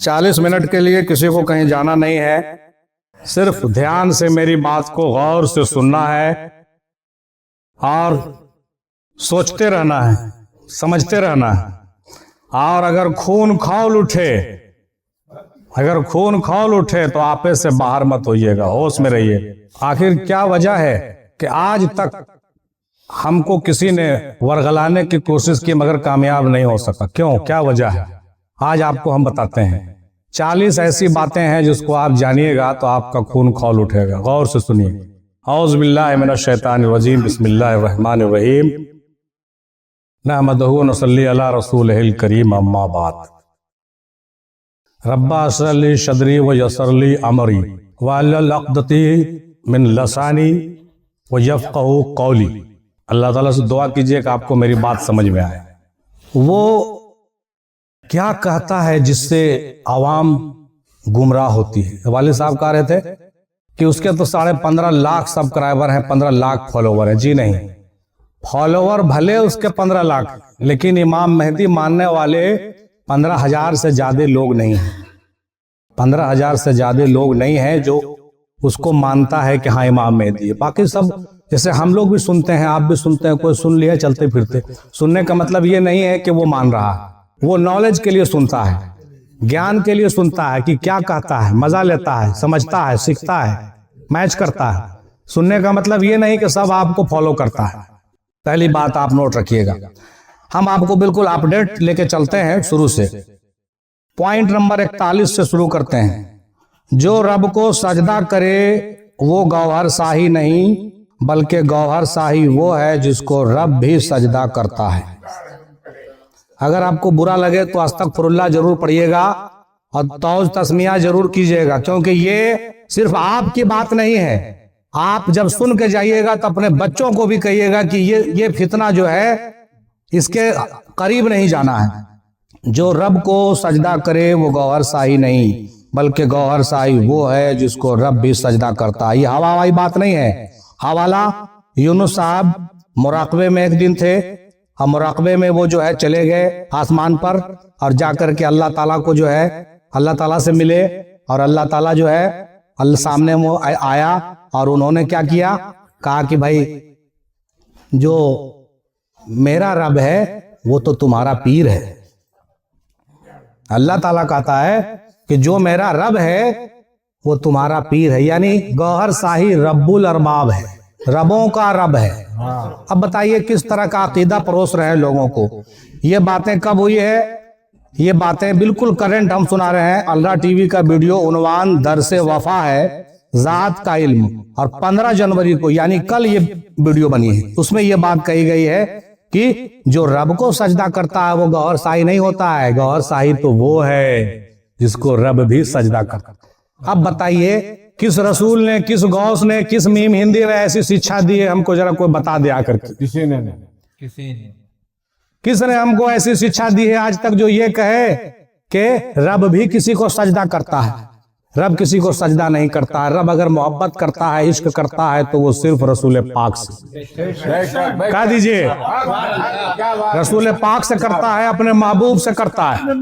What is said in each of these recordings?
40 minute के लिए किसी को कहीं जाना नहीं है, सिर्फ ध्यान से मेरी बात को गौर से सुनना है और सोचते रहना है, समझते रहना है। और अगर खून खौल उठे तो आपे से बाहर मत होइएगा, होश में रहिए। आखिर क्या वजह है कि आज तक हमको किसी ने वर्गलाने की कोशिश की मगर कामयाब नहीं हो सका? क्यों, क्या वजह है? आज आपको हम बताते हैं। 40 ऐसी बातें हैं जिसको आप जानिएगा तो आपका खून खौल उठेगा। गौर से सुनिए। औज़ु बिल्लाहि मिनश शैतानिर रजीम, बिस्मिल्लाहिर रहमानिर रहीम, नहमदुहु व नसल्ली अला रसूलिहिल करीम, अम्मा बाद। रब्बा इश्रह ली सदरी व यस्सिर ली अमरी वहलुल उक़दती मिन लिसानी व यफ़क़हू क़ौली। अल्लाह ताला से दुआ कीजिए कि आपको मेरी बात समझ में आए। वो क्या कहता है जिससे आवाम गुमराह होती है? वाले साहब कह रहे थे कि उसके तो 15.5 लाख सब्सक्राइबर हैं, 15 लाख फॉलोवर हैं। जी नहीं, फॉलोवर भले उसके 15 लाख, लेकिन इमाम मेहदी मानने वाले 15,000 से ज्यादा लोग नहीं हैं। 15,000 से ज्यादा लोग नहीं हैं जो उसको मानता है कि हाँ इमाम मेहदी है। बाकी सब जैसे हम लोग भी सुनते हैं, आप भी सुनते हैं, कोई सुन लिया चलते फिरते। सुनने का मतलब ये नहीं है कि वो मान रहा है, वो नॉलेज के लिए सुनता है, ज्ञान के लिए सुनता है कि क्या कहता है, मजा लेता है, समझता है, सीखता है, मैच करता है। सुनने का मतलब ये नहीं कि सब आपको फॉलो करता है। पहली बात आप नोट रखिएगा। हम आपको बिल्कुल अपडेट लेके चलते हैं शुरू से। पॉइंट नंबर 41 से शुरू करते हैं। जो रब को सजदा करे वो गौहर शाही नहीं, बल्कि गौहर शाही वो है जिसको रब भी सजदा करता है। अगर आपको बुरा लगे तो अस्तगफिरुल्लाह जरूर पढ़िएगा और तौज तस्मिया जरूर कीजिएगा, क्योंकि ये सिर्फ आपकी बात नहीं है। आप जब सुन के जाइएगा तो अपने बच्चों को भी कहिएगा कि ये फितना जो है इसके करीब नहीं जाना है। जो रब को सजदा करे वो गौहर शाही नहीं, बल्कि गौहर शाही वो है जिसको रब भी सजदा करता है। ये हवाई बात नहीं है। हवाला यूनुस साहब मुराकबे में एक दिन थे, और मुराकबे में वो जो है चले गए आसमान पर और जाकर के अल्लाह ताला को जो है अल्लाह ताला से मिले। और अल्लाह ताला जो है अल्लाह सामने वो आया और उन्होंने क्या किया, कहा कि भाई जो मेरा रब है वो तो तुम्हारा पीर है। अल्लाह ताला कहता है कि जो मेरा रब है वो तुम्हारा पीर है, यानी गौहर शाही रब्बुल अरबाब है, रबों का रब है। अब बताइए किस तरह का अकीदा परोस रहे हैं लोगों को। ये बातें कब हुई है? ये बातें बिल्कुल करंट हम सुना रहे हैं। अल्लाह टीवी का वीडियो उन्वान दरसे वफा है, जात का इल्म, और 15 जनवरी को यानी कल ये वीडियो बनी है। उसमें ये बात कही गई है कि जो रब को सजदा करता है वो गौहर शाही नहीं होता है। गौहर शाही तो वो है जिसको रब भी सजदा करता है। अब बताइए किस रसूल ने, किस गौस ने, किस मीम हिंदी में ऐसी शिक्षा दी है? हमको जरा कोई बता दे आकर के। किसने हमको ऐसी शिक्षा दी है आज तक जो ये कहे कि रब भी किसी को सजदा करता है? रब किसी को सजदा नहीं करता है। रब अगर मोहब्बत करता है, इश्क करता है तो वो सिर्फ रसूल पाक से, कह दीजिए, रसूल पाक से करता है, अपने महबूब से करता है।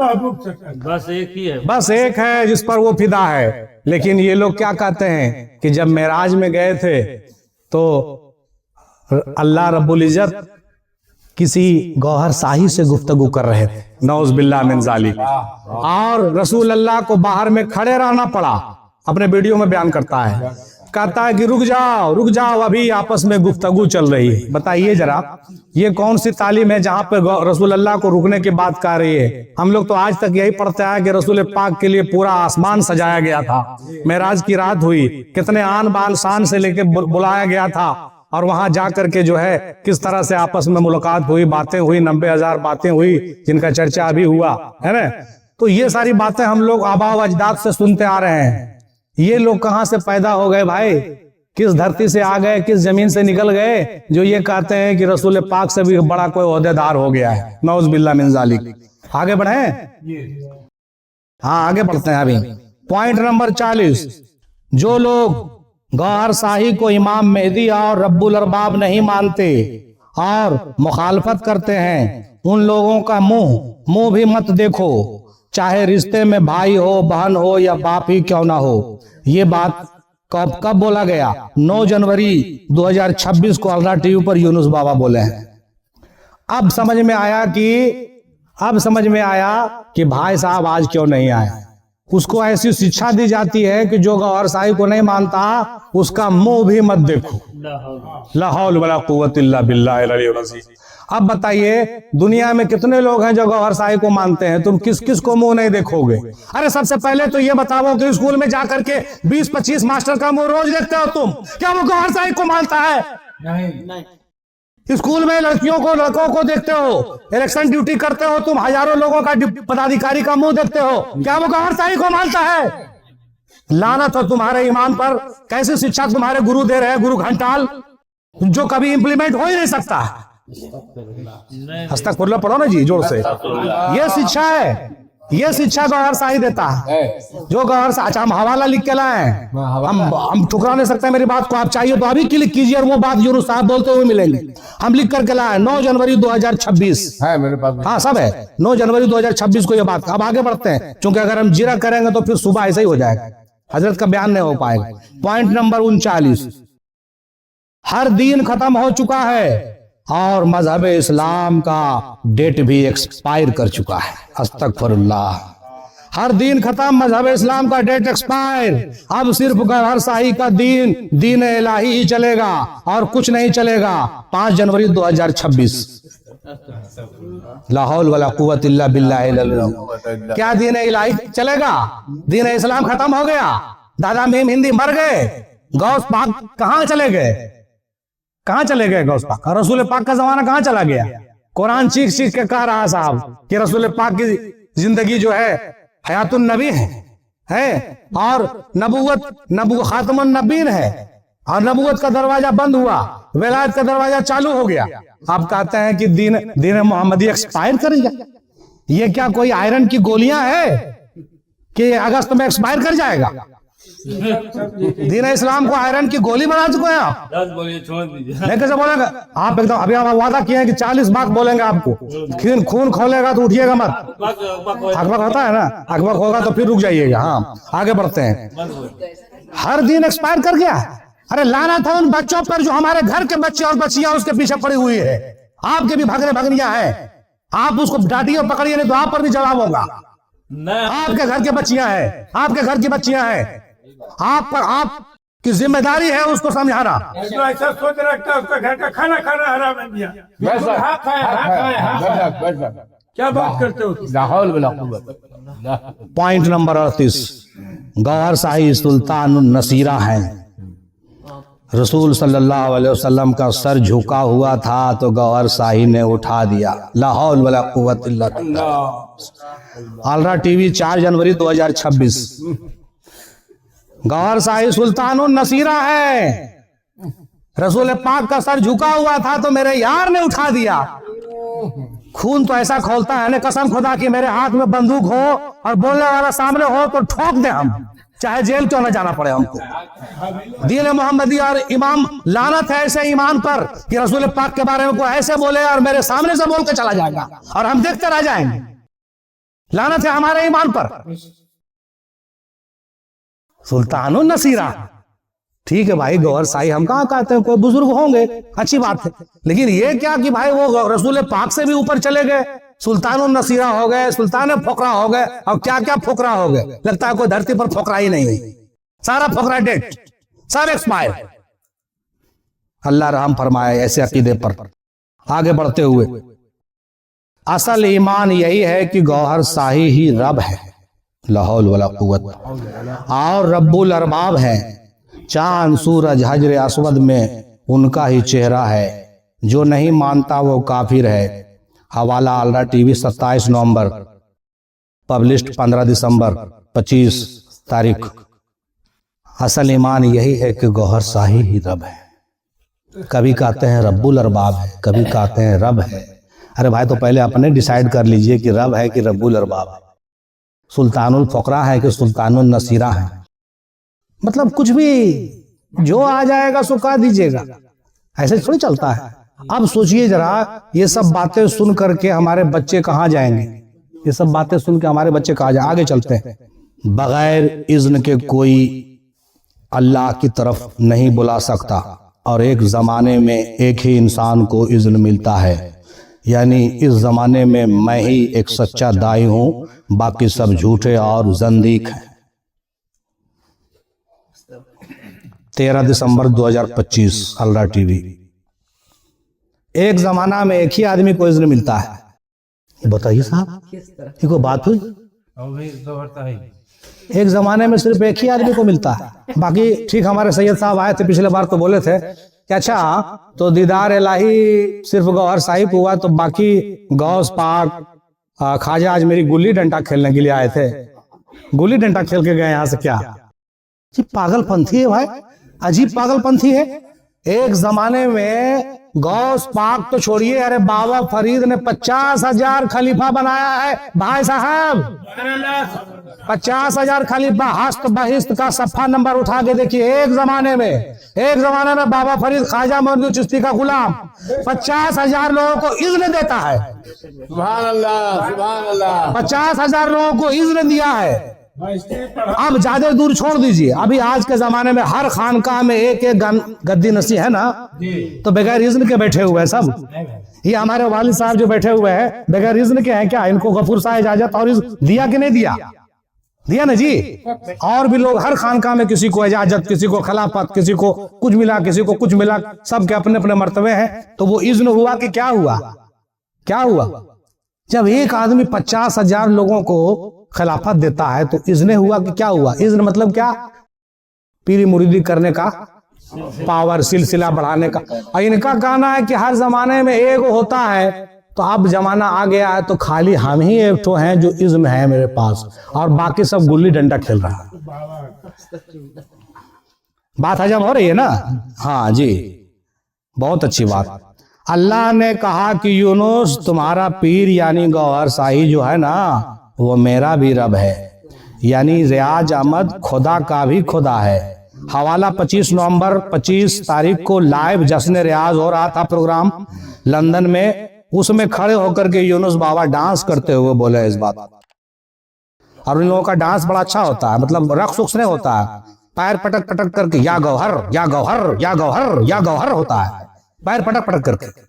बस एक ही है, बस एक है जिस पर वो फिदा है। लेकिन ये लोग क्या कहते हैं कि जब मेराज में गए थे तो अल्लाह रब्बुल इज्जत किसी गौहर शाही से गुफ्तगू कर रहे थे, नौज बिल्लाह मिन जालिक, और रसूल अल्लाह को बाहर में खड़े रहना पड़ा। अपने वीडियो में बयान करता है, कहता है कि रुक जाओ, अभी आपस में गुफ्तगू चल रही है। बताइए जरा ये कौन सी तालीम है जहां पे रसूल अल्लाह को रुकने की बात कर रही है? हम लोग तो आज तक यही पढ़ते आए कि रसूल पाक के लिए पूरा आसमान सजाया गया था, मेराज की रात हुई, कितने आन बान शान से लेके बुलाया गया था, और वहां जाकर के जो है किस तरह से आपस में मुलाकात हुई, बातें हुई, 90,000 बातें हुई जिनका चर्चा अभी हुआ है ना। तो ये सारी बातें हम लोग आबा व अजदाद से सुनते आ रहे हैं। ये लोग कहां से पैदा हो गए भाई? किस धरती से आ गए, किस जमीन से निकल गए जो ये कहते हैं कि रसूल पाक से भी बड़ा कोई ओहदेदार हो गया है? नौज बिल्लाह मिन जालिक। आगे बढ़े, हाँ आगे बढ़ते हैं। अभी पॉइंट नंबर 40। जो लोग गौहर शाही को इमाम मेहदी और रब्बुल अरबाब नहीं मानते और मुखालफत करते हैं, उन लोगों का मुंह भी मत देखो। चाहे रिश्ते में भाई हो, बहन हो या बाप ही क्यों ना हो। ये बात कब कब बोला गया? 9 जनवरी 2026 को अल्लाह टीवी पर यूनुस बाबा बोले हैं। अब समझ में आया कि भाई साहब आज क्यों नहीं आए। उसको ऐसी शिक्षा दी जाती है कि जो गौहर शाही को नहीं मानता उसका मुंह भी मत देखो। ला हौल वला कुव्वत इल्ला बिल्लाहिल अलीयुल अज़ीम। अब बताइए दुनिया में कितने लोग हैं जो गौहर शाही को मानते हैं? तुम किस किस को मुंह नहीं देखोगे? अरे सबसे पहले तो ये बताओ कि स्कूल में जाकर के 20-25 मास्टर का मुंह रोज देखते हो तुम, क्या वो गौहर शाही को मानता है? नहीं। स्कूल में लड़कियों को लड़कों को देखते हो, इलेक्शन ड्यूटी करते हो तुम, हजारों लोगों का पदाधिकारी का मुंह देखते हो, क्या वो गौहर शाही को मानता है? लानत हो तुम्हारे ईमान पर। कैसी शिक्षा तुम्हारे गुरु दे रहे हैं, गुरु घंटाल, जो कभी इंप्लीमेंट हो ही नहीं सकता। अस्तगफिरुल्लाह पढ़ो ना जी जोर से। ये शिक्षा है, ये शिक्षा गौहर शाही देता है। जो गौहर शाही, अच्छा हम हवाला लिख के लाए हैं, हम ठुकरा नहीं सकते मेरी बात को। आप चाहिए तो अभी क्लिक कीजिए और वो बात यूनुस साहब बोलते हुए मिलेंगे। हम लिख करके लाए 9 जनवरी 2026 है मेरे पास। हाँ सब है, 9 जनवरी 2026 को ये बात। अब आगे बढ़ते हैं, क्योंकि अगर हम जीरा करेंगे तो फिर सुबह ऐसे ही हो जाएगा, हजरत का बयान नहीं हो पाएगा। पॉइंट नंबर 39, हर दिन खत्म हो चुका है और मजहब इस्लाम का डेट भी एक्सपायर कर चुका है। अस्तगफिरुल्लाह। हर दिन खत्म, मजहब इस्लाम का डेट एक्सपायर। अब सिर्फ गौहर शाही का दीन इलाही ही चलेगा और कुछ नहीं चलेगा। 5 जनवरी 2026। ला हौल वला कुव्वत इल्ला बिल्लाहिल अली। क्या दीन इलाही चलेगा? दीन इस्लाम खत्म हो गया। दादा मीम हिंदी मर गए। गौस पाक कहाँ चले गए? कहां चले गए गौस पाक? रसूल पाक का जमाना कहां चला गया? कुरान चीख चीख के कह रहा साहब कि रसूल पाक की जिंदगी जो है हयातुन नबी है और नबूवत खातमुन नबीन है, और नबूवत का दरवाजा बंद हुआ, विलायत का दरवाजा चालू हो गया। आप कहते हैं कि दीन मोहम्मदी एक्सपायर करेगा। ये क्या कोई आयरन की गोलियां है कि अगस्त में एक्सपायर कर जाएगा? दीन इस्लाम को आयरन की गोली बना चुके हैं आप। 10 बोलिए, छोड़ दीजिए। नहीं कैसे बोलेंगे आप? एकदम अभी हम वादा किए हैं कि 40 बार बोलेंगे आपको। खून खोलेगा तो उठिएगा मत। अकबक होता है ना, अकबक होगा तो फिर रुक जाइएगा। हाँ आगे बढ़ते हैं। हर दिन एक्सपायर कर गया। अरे लाना था उन बच्चों पर जो हमारे घर के बच्चे और बच्चियां उसके पीछे पड़ी हुई है। आपके भी भगने भगनियां हैं, आप उसको डांटिए और पकड़िए, नहीं तो आप पर भी जवाब होगा। आपके घर के बच्चियां हैं, आपके घर की बच्चियां हैं, आप पर आपकी जिम्मेदारी है उसको समझाना। तो ऐसा सोच रखता है उसका घर का खाना खाना हराम है मियां। क्या बात करते हो? पॉइंट नंबर 38, गौहर शाही सुल्तानुन नसीरा हैं। रसूल सल्लल्लाहु अलैहि वसल्लम का सर झुका हुआ था तो गौहर शाही ने उठा दिया। ला हौल वला कुव्वत इल्ला बिल्लाह। आल्रा टीवी 4 जनवरी 2026। गौहर शाही सुल्तानुन नसीरा है। रसूल पाक का सर झुका हुआ था तो मेरे यार ने उठा दिया। खून तो ऐसा खोलता है ना, कसम खुदा की मेरे हाथ में बंदूक हो और बोलने वाला सामने हो तो ठोक दे हम, चाहे जेल क्यों न जाना पड़े हमको। दीन मोहम्मदी और इमाम लानत है ऐसे ईमान पर कि रसूल पाक के बारे में कोई ऐसे बोले और मेरे सामने से बोल के चला जाएगा और हम देखते रह जाएंगे। लानत है हमारे ईमान पर। सुल्तानुन नसीरा, ठीक है भाई, गौहर शाही हम कहाँ कहते हैं, कोई बुजुर्ग होंगे, अच्छी बात है, लेकिन ये क्या कि भाई वो रसूल पाक से भी ऊपर चले गए, सुल्तानुन नसीरा हो गए, सुल्तान फोकरा हो गए, और क्या क्या फोकरा हो गए। लगता है कोई धरती पर फोकरा ही नहीं है, सारा फोकरा डेट, सब एक्सपायर। अल्लाह रहम फरमाए ऐसे अकीदे पर। आगे बढ़ते हुए, असल ईमान यही है कि गौहर शाही ही रब है, ला हौल वला कुव्वत, और रब्बुल अरबाब है। चांद सूरज हजर अस्वद में उनका ही चेहरा है। जो नहीं मानता वो काफिर है। हवाला आल्रा टीवी 27 नवंबर, पब्लिश्ड 15 दिसंबर 25 तारीख। असल ईमान यही है कि गौहर शाही ही रब है। कभी कहते हैं रब्बुल अरबाब है, कभी कहते हैं रब है। अरे भाई तो पहले अपने डिसाइड कर लीजिए कि रब है कि रब्बुल अरबाब है, सुल्तानुल फकरा है कि सुल्तानुल नसीरा है। मतलब कुछ भी जो आ जाएगा सो कह दीजिएगा, ऐसे थोड़ी चलता है। अब सोचिए जरा, ये सब बातें सुन करके हमारे बच्चे कहाँ जाएंगे? ये सब बातें सुन के हमारे बच्चे कहा जाए। आगे चलते हैं। बगैर इज्न के कोई अल्लाह की तरफ नहीं बुला सकता और एक ज़माने में एक ही इंसान को इज्न मिलता है, यानी इस ज़माने में मैं ही एक सच्चा दाई हूँ, बाकी सब झूठे और जंदीक हैं। 13 दिसंबर 2025 अलरा टीवी। एक ज़माना में एक ही आदमी को इज्न मिलता है। बताइए साहब, ये कोई बात हुई? एक ज़माने में सिर्फ एक ही आदमी को मिलता है, बाकी ठीक। हमारे सैयद साहब आए थे पिछले बार तो बोले थे कि अच्छा तो दीदार इलाही सिर्फ गौहर साहिब हुआ, तो बाकी गौस पाक ख्वाजा आज मेरी गुल्ली डंडा खेलने के लिए आए थे, गुल्ली डंडा खेल के गए यहाँ से। क्या जी पागलपंथी है भाई, अजीब पागलपंथी है। एक जमाने में गौस पाक तो छोड़िए, अरे बाबा फरीद ने 50,000 खलीफा बनाया है भाई साहब, 50,000 खलीफा। हस्त बहिस्त का सफा नंबर उठा के देखिए। एक जमाने में बाबा फरीद ख्वाजा मोहम्मद चिश्ती का गुलाम 50,000 लोगों को इज़्न देता है। सुभान अल्लाह, सुभान अल्लाह। 50,000 लोगों को इज़्न दिया है। अब ज्यादा दूर छोड़ दीजिए, अभी आज के जमाने में हर खानकाह में एक एक गद्दी नसी है ना, तो बगैर इज़्न के बैठे हुए हैं सब। ये हमारे वालिद साहब जो बैठे हुए हैं बगैर इज़्न के हैं क्या? इनको गफूर साहब इजाजत और दिया कि नहीं दिया? दिया ना जी। और भी लोग हर खानकाह में किसी को इजाजत, किसी को खिलाफत, किसी को कुछ मिला, किसी को कुछ मिला, सबके अपने अपने मर्तबे हैं। तो वो इज़्न हुआ कि क्या हुआ? क्या हुआ? जब एक आदमी 50,000 लोगों को खिलाफत देता है तो इज़्न हुआ कि क्या हुआ? इज़्न मतलब क्या? पीरी मुरीदी करने का पावर, सिलसिला बढ़ाने का। और इनका कहना है कि हर जमाने में एक होता है, तो अब जमाना आ गया है तो खाली हम ही एक तो हैं जो इज़्न है मेरे पास, और बाकी सब गुल्ली डंडा खेल रहा है। बात हजम हो रही है ना? हाँ जी, बहुत अच्छी बात। अल्लाह ने कहा कि यूनुस तुम्हारा पीर यानी गौहर शाही जो है ना, वो मेरा भी रब है, यानी रियाज अहमद खुदा का भी खुदा है। हवाला 25 नवंबर 25 तारीख को लाइव जश्न रियाज हो रहा था प्रोग्राम लंदन में, उसमें खड़े होकर के यूनुस बाबा डांस करते हुए बोले इस बात। और इन लोगों का डांस बड़ा अच्छा होता है, मतलब रक्स उक्स नहीं होता है, पैर पटक पटक करके या गौहर या गौहर या गौहर या गौहर होता है, पैर पटक पटक करके।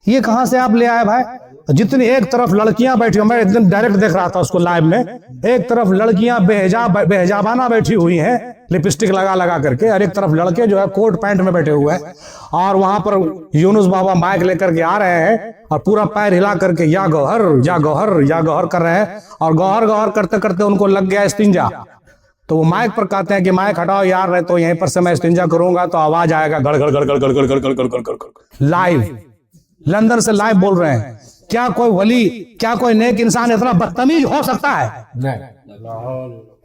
ये कहां से आप ले आए भाई? जितनी एक तरफ लड़कियां बैठी, मैं एकदम डायरेक्ट देख रहा था उसको लाइव में, एक तरफ लड़कियां बेहिजाबाना बैठी हुई हैं लिपस्टिक लगा लगा करके, और एक तरफ लड़के जो है कोट पैंट में बैठे हुए हैं, और वहां पर यूनुस बाबा माइक लेकर के आ रहे हैं और पूरा पैर हिला करके या गौहर या गौहर या गौहर कर रहे हैं। और गौहर गौहर करते करते उनको लग गया इस्तिंजा, तो वो माइक पर कहते हैं कि माइक हटाओ यार, नहीं तो यहीं पर से मैं इस्तिंजा करूंगा तो आवाज आएगा गड़ गड़ गड़ गड़ गड़ गड़ गड़ गड़ गड़ गड़। लाइव लंदन से लाइव बोल रहे हैं। क्या कोई वली, क्या कोई नेक इंसान इतना बदतमीज हो सकता है?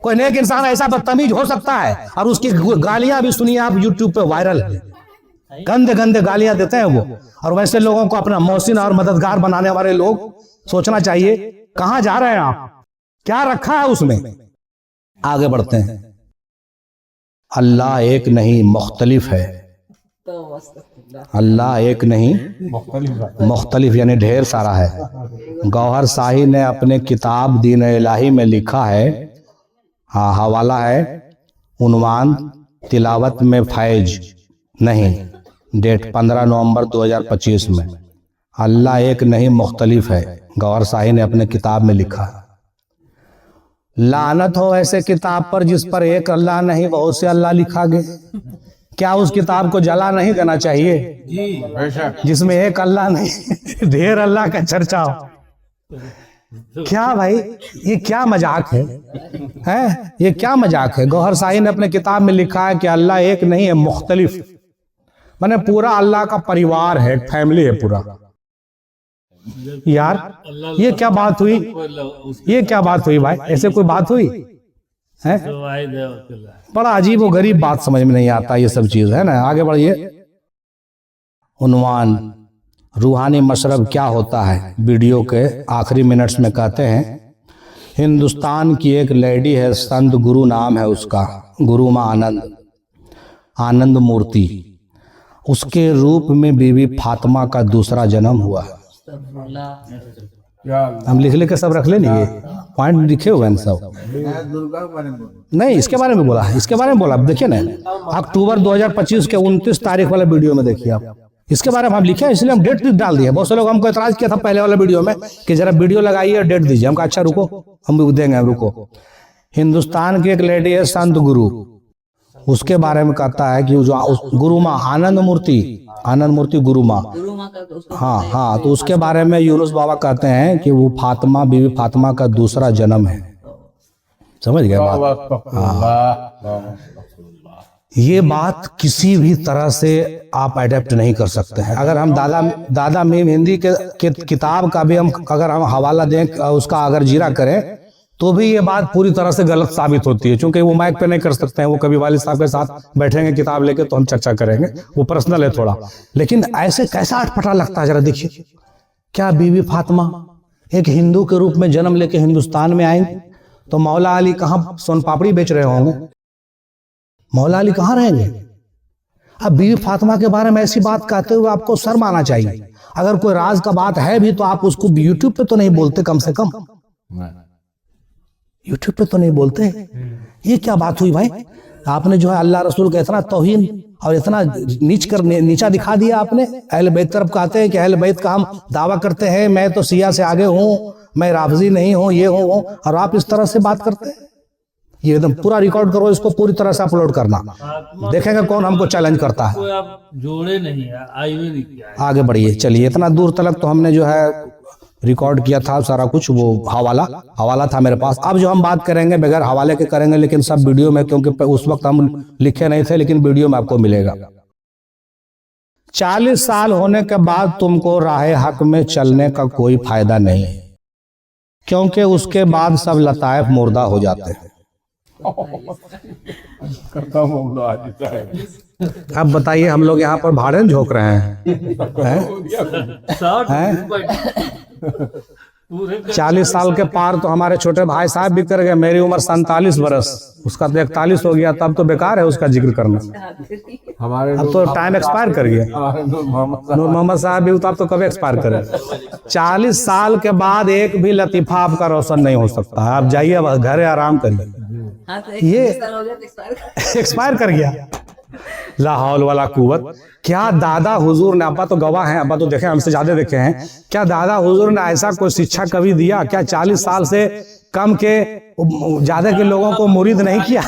कोई नेक इंसान ऐसा बदतमीज हो सकता है? और उसकी गालियां भी सुनिए आप, यूट्यूब पे वायरल, गंदे गंदे गालियां देते हैं वो। और वैसे लोगों को अपना मोहसिन और मददगार बनाने वाले लोग सोचना चाहिए कहां जा रहे हैं आप, क्या रखा है उसमें। आगे बढ़ते हैं। अल्लाह एक नहीं मुख्तलिफ है। अल्लाह एक नहीं मुख्तलिफ यानी ढेर सारा है। गौहर शाही ने अपने किताब दीन इलाही में लिखा है, हाँ हवाला है, उन्वान तिलावत में फैज नहीं, डेट 15 नवंबर 2025 में। अल्लाह एक नहीं मुख्तलिफ है, गौहर शाही ने अपने किताब में लिखा है। लानत हो ऐसे किताब पर जिस पर एक अल्लाह नहीं बहुत से अल्लाह लिखा गया। क्या उस किताब को जला नहीं देना चाहिए जिसमें एक अल्लाह नहीं ढेर अल्लाह का चर्चा हो? क्या भाई, ये क्या मजाक है, हैं? ये क्या मजाक है? गौहर शाही ने अपने किताब में लिखा है कि अल्लाह एक नहीं है मुख्तलिफ, माने पूरा अल्लाह का परिवार है, फैमिली है पूरा। यार ये क्या बात हुई, ये क्या बात हुई भाई? ऐसे कोई बात हुई है? बड़ा अजीब और गरीब बात, समझ में नहीं आता ये सब चीज है ना। आगे बढ़िए। उन्वान रूहानी मशरब क्या होता है, वीडियो के आखिरी मिनट्स में कहते हैं हिंदुस्तान की एक लेडी है, संत गुरु नाम है उसका, गुरु माँ आनंद, आनंद मूर्ति। उसके रूप में बीबी फातिमा का दूसरा जन्म हुआ। हम लिख के सब रख ले नहीं, ये पॉइंट लिखे हुए हैं सब। नहीं, इसके बारे में बोला, इसके बारे में बोला। देखिए ना, अक्टूबर 2025 के 29 तारीख वाला वीडियो में देखिए आप, इसके बारे में हम लिखे हैं, इसलिए हम डेट डाल दिए। बहुत से लोग हमको एतराज किया था पहले वाले वीडियो में कि जरा वीडियो लगाइए और डेट दीजिए। हमको अच्छा रुको, हम देंगे, हम रुको। हिंदुस्तान की एक लेडी है संत गुरु, उसके बारे में कहता है कि जो गुरु माँ आनंद मूर्ति गुरु माँ, हाँ हाँ, तो उसके बारे में यूनुस बाबा कहते हैं कि वो फातिमा, बीवी फातिमा का दूसरा जन्म है। समझ गए बात? हाँ, ये बात किसी भी तरह से आप अडेप्ट नहीं कर सकते हैं। अगर हम दादा मीम हिंदी के किताब का भी हम अगर हम हवाला दें, उसका अगर जीरा करें, तो भी ये बात पूरी तरह से गलत साबित होती है, क्योंकि वो माइक पे नहीं कर सकते हैं। वो कभी वालिद साहब के साथ बैठेंगे किताब लेके तो हम चर्चा करेंगे, वो पर्सनल है थोड़ा। लेकिन ऐसे कैसा अटपटा लगता है, जरा देखिए। क्या बीवी फातिमा एक हिंदू के रूप में जन्म लेके हिंदुस्तान में आएंगे तो मौला अली कहाँ सोन पापड़ी बेच रहे होंगे? मौला अली कहाँ रहेंगे? अब बीवी फातिमा के बारे में ऐसी बात कहते हुए आपको शर्म आना चाहिए। अगर कोई राज का बात है भी तो आप उसको यूट्यूब पे तो नहीं बोलते, कम से कम यूट्यूब पे तो नहीं बोलते। ये क्या बात हुई भाई? आपने जो है अल्लाह रसूल का इतना तौहीन और इतना नीचा दिखा दिया आपने। अहले बैत तरफ कहते हैं कि अहले बैत का हम दावा करते हैं, मैं तो सिया से आगे हूँ, मैं राफजी नहीं हूँ, ये हूँ, और आप इस तरह से बात करते हैं। ये एकदम पूरा रिकॉर्ड करो, इसको पूरी तरह से अपलोड करना, देखेंगे कौन हमको चैलेंज करता है। कोई आप जोड़े नहीं है, आईवे नहीं किया है। आगे बढ़िए, चलिए। इतना दूर तक तो हमने जो है रिकॉर्ड किया था सारा कुछ, वो हवाला था मेरे पास। अब जो हम बात करेंगे बगैर हवाले के करेंगे, लेकिन सब वीडियो में, क्योंकि उस वक्त हम लिखे नहीं थे, लेकिन वीडियो में आपको मिलेगा। 40 साल होने के बाद तुमको राह हक में चलने का कोई फायदा नहीं है, क्योंकि उसके बाद सब लतायफ मुर्दा हो जाते हैं। अब बताइए, हम लोग यहाँ पर भाड़े झोंक रहे हैं? 40 साल के पार तो हमारे छोटे भाई साहब भी कर गए। मेरी उम्र 47 वर्ष, उसका तो 41 हो गया, तब तो बेकार है उसका जिक्र करना। हमारे अब तो टाइम एक्सपायर कर गया। नूर मोहम्मद साहब भी तब तो कभी एक्सपायर करे। 40 साल के बाद एक भी लतीफा आपका रोशन नहीं हो सकता है। आप जाइए, अब घरे आराम करिए। ये एक्सपायर कर गया। ला हौल वाला कुव्वत। क्या दादा हुजूर ने, अब्बा तो गवाह हैं, अब्बा तो देखे, हमसे ज्यादा देखे हैं, क्या दादा हुजूर ने ऐसा कोई शिक्षा कभी दिया? क्या 40 साल से कम के ज्यादा के लोगों को मुरीद नहीं किया?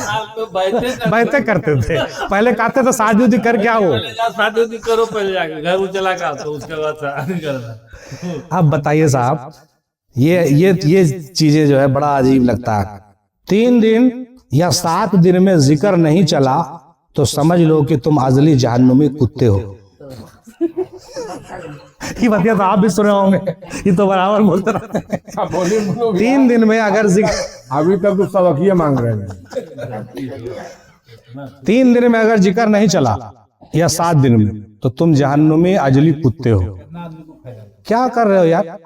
बैठे करते थे पहले, कहते थे शादी कर क्या हो, शादी करो पहले, जाके घर चला का, तो उसके बाद शादी करना। अब बताइए साहब, ये चीजें जो है बड़ा अजीब लगता है। 3 दिन या 7 दिन में जिक्र नहीं चला तो समझ लो कि तुम अजली जहन्नुमी कुत्ते हो। ये बतिया तो आप भी सुने होंगे, ये तो बराबर बोलते रहते हैं। 3 दिन में अगर जिक्र, अभी तक तो सबकिया मांग रहे हैं। 3 दिन में अगर जिक्र नहीं चला या 7 दिन में, तो तुम जहन्नुमी अजली कुत्ते हो। क्या कर रहे हो यार?